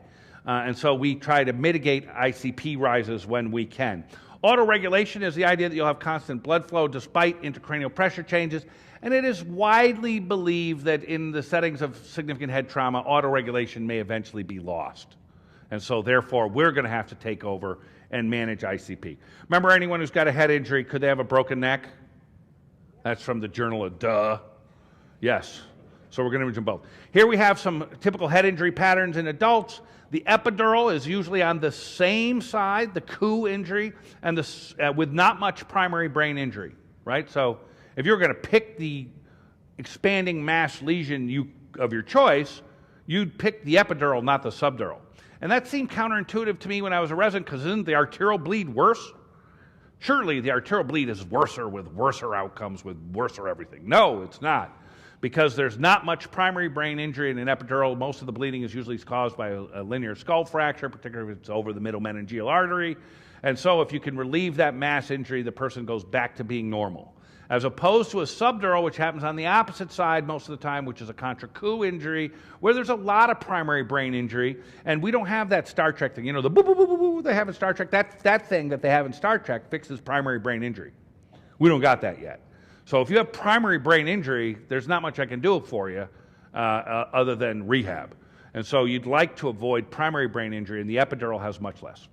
And so we try to mitigate ICP rises when we can. Autoregulation is the idea that you'll have constant blood flow despite intracranial pressure changes, and it is widely believed that in the settings of significant head trauma, autoregulation may eventually be lost. And so therefore, we're going to have to take over and manage ICP. Remember, anyone who's got a head injury, could they have a broken neck? That's from the Journal of Duh. Yes. So we're going to image them both. Here we have some typical head injury patterns in adults. The epidural is usually on the same side, the coup injury, and with not much primary brain injury, right? So if you're going to pick the expanding mass lesion of your choice, you'd pick the epidural, not the subdural. And that seemed counterintuitive to me when I was a resident, because isn't the arterial bleed worse? Surely the arterial bleed is worser with worser outcomes, with worser everything. No, it's not. Because there's not much primary brain injury in an epidural. Most of the bleeding is usually caused by a linear skull fracture, particularly if it's over the middle meningeal artery. And so if you can relieve that mass injury, the person goes back to being normal. As opposed to a subdural, which happens on the opposite side most of the time, which is a contra-coup injury, where there's a lot of primary brain injury, and we don't have that Star Trek thing. You know, the boo-boo-boo-boo-boo they have in Star Trek, that thing that they have in Star Trek fixes primary brain injury. We don't got that yet. So if you have primary brain injury, there's not much I can do for you other than rehab. And so you'd like to avoid primary brain injury, and the epidural has much less.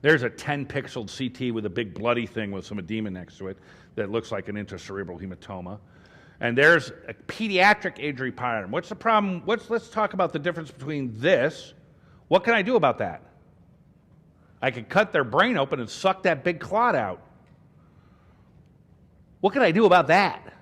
There's a 10-pixel CT with a big bloody thing with some edema next to it that looks like an intracerebral hematoma. And there's a pediatric injury pattern. What's the problem? Let's talk about the difference between this. What can I do about that? I could cut their brain open and suck that big clot out. What could I do about that?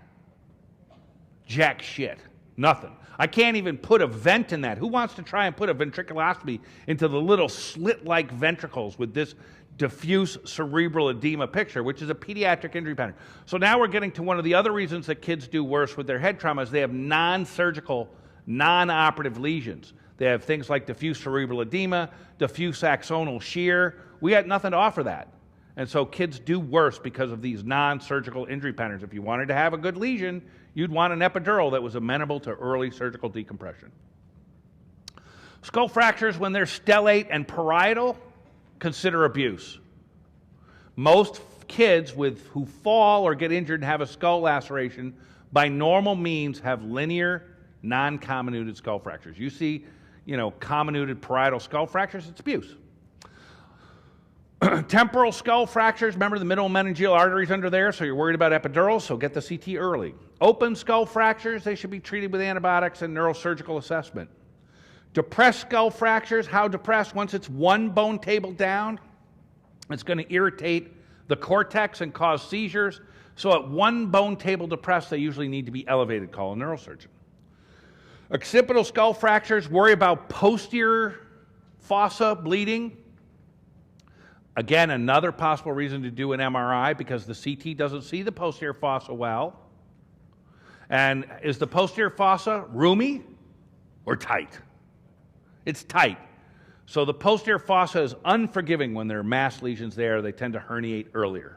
Jack shit. Nothing. I can't even put a vent in that. Who wants to try and put a ventriculostomy into the little slit-like ventricles with this diffuse cerebral edema picture, which is a pediatric injury pattern? So now we're getting to one of the other reasons that kids do worse with their head trauma is they have non-surgical, non-operative lesions. They have things like diffuse cerebral edema, diffuse axonal shear. We had nothing to offer that. And so kids do worse because of these non-surgical injury patterns. If you wanted to have a good lesion, you'd want an epidural that was amenable to early surgical decompression. Skull fractures, when they're stellate and parietal, consider abuse. Most kids who fall or get injured and have a skull laceration, by normal means, have linear, non-comminuted skull fractures. You see, comminuted parietal skull fractures, it's abuse. Temporal skull fractures, remember the middle meningeal arteries under there, so you're worried about epidurals, so get the CT early. Open skull fractures, they should be treated with antibiotics and neurosurgical assessment. Depressed skull fractures, how depressed? Once it's one bone table down, it's going to irritate the cortex and cause seizures. So at one bone table depressed, they usually need to be elevated, call a neurosurgeon. Occipital skull fractures, worry about posterior fossa bleeding. Again, another possible reason to do an MRI because the CT doesn't see the posterior fossa well. And is the posterior fossa roomy or tight? It's tight. So the posterior fossa is unforgiving when there are mass lesions there. They tend to herniate earlier.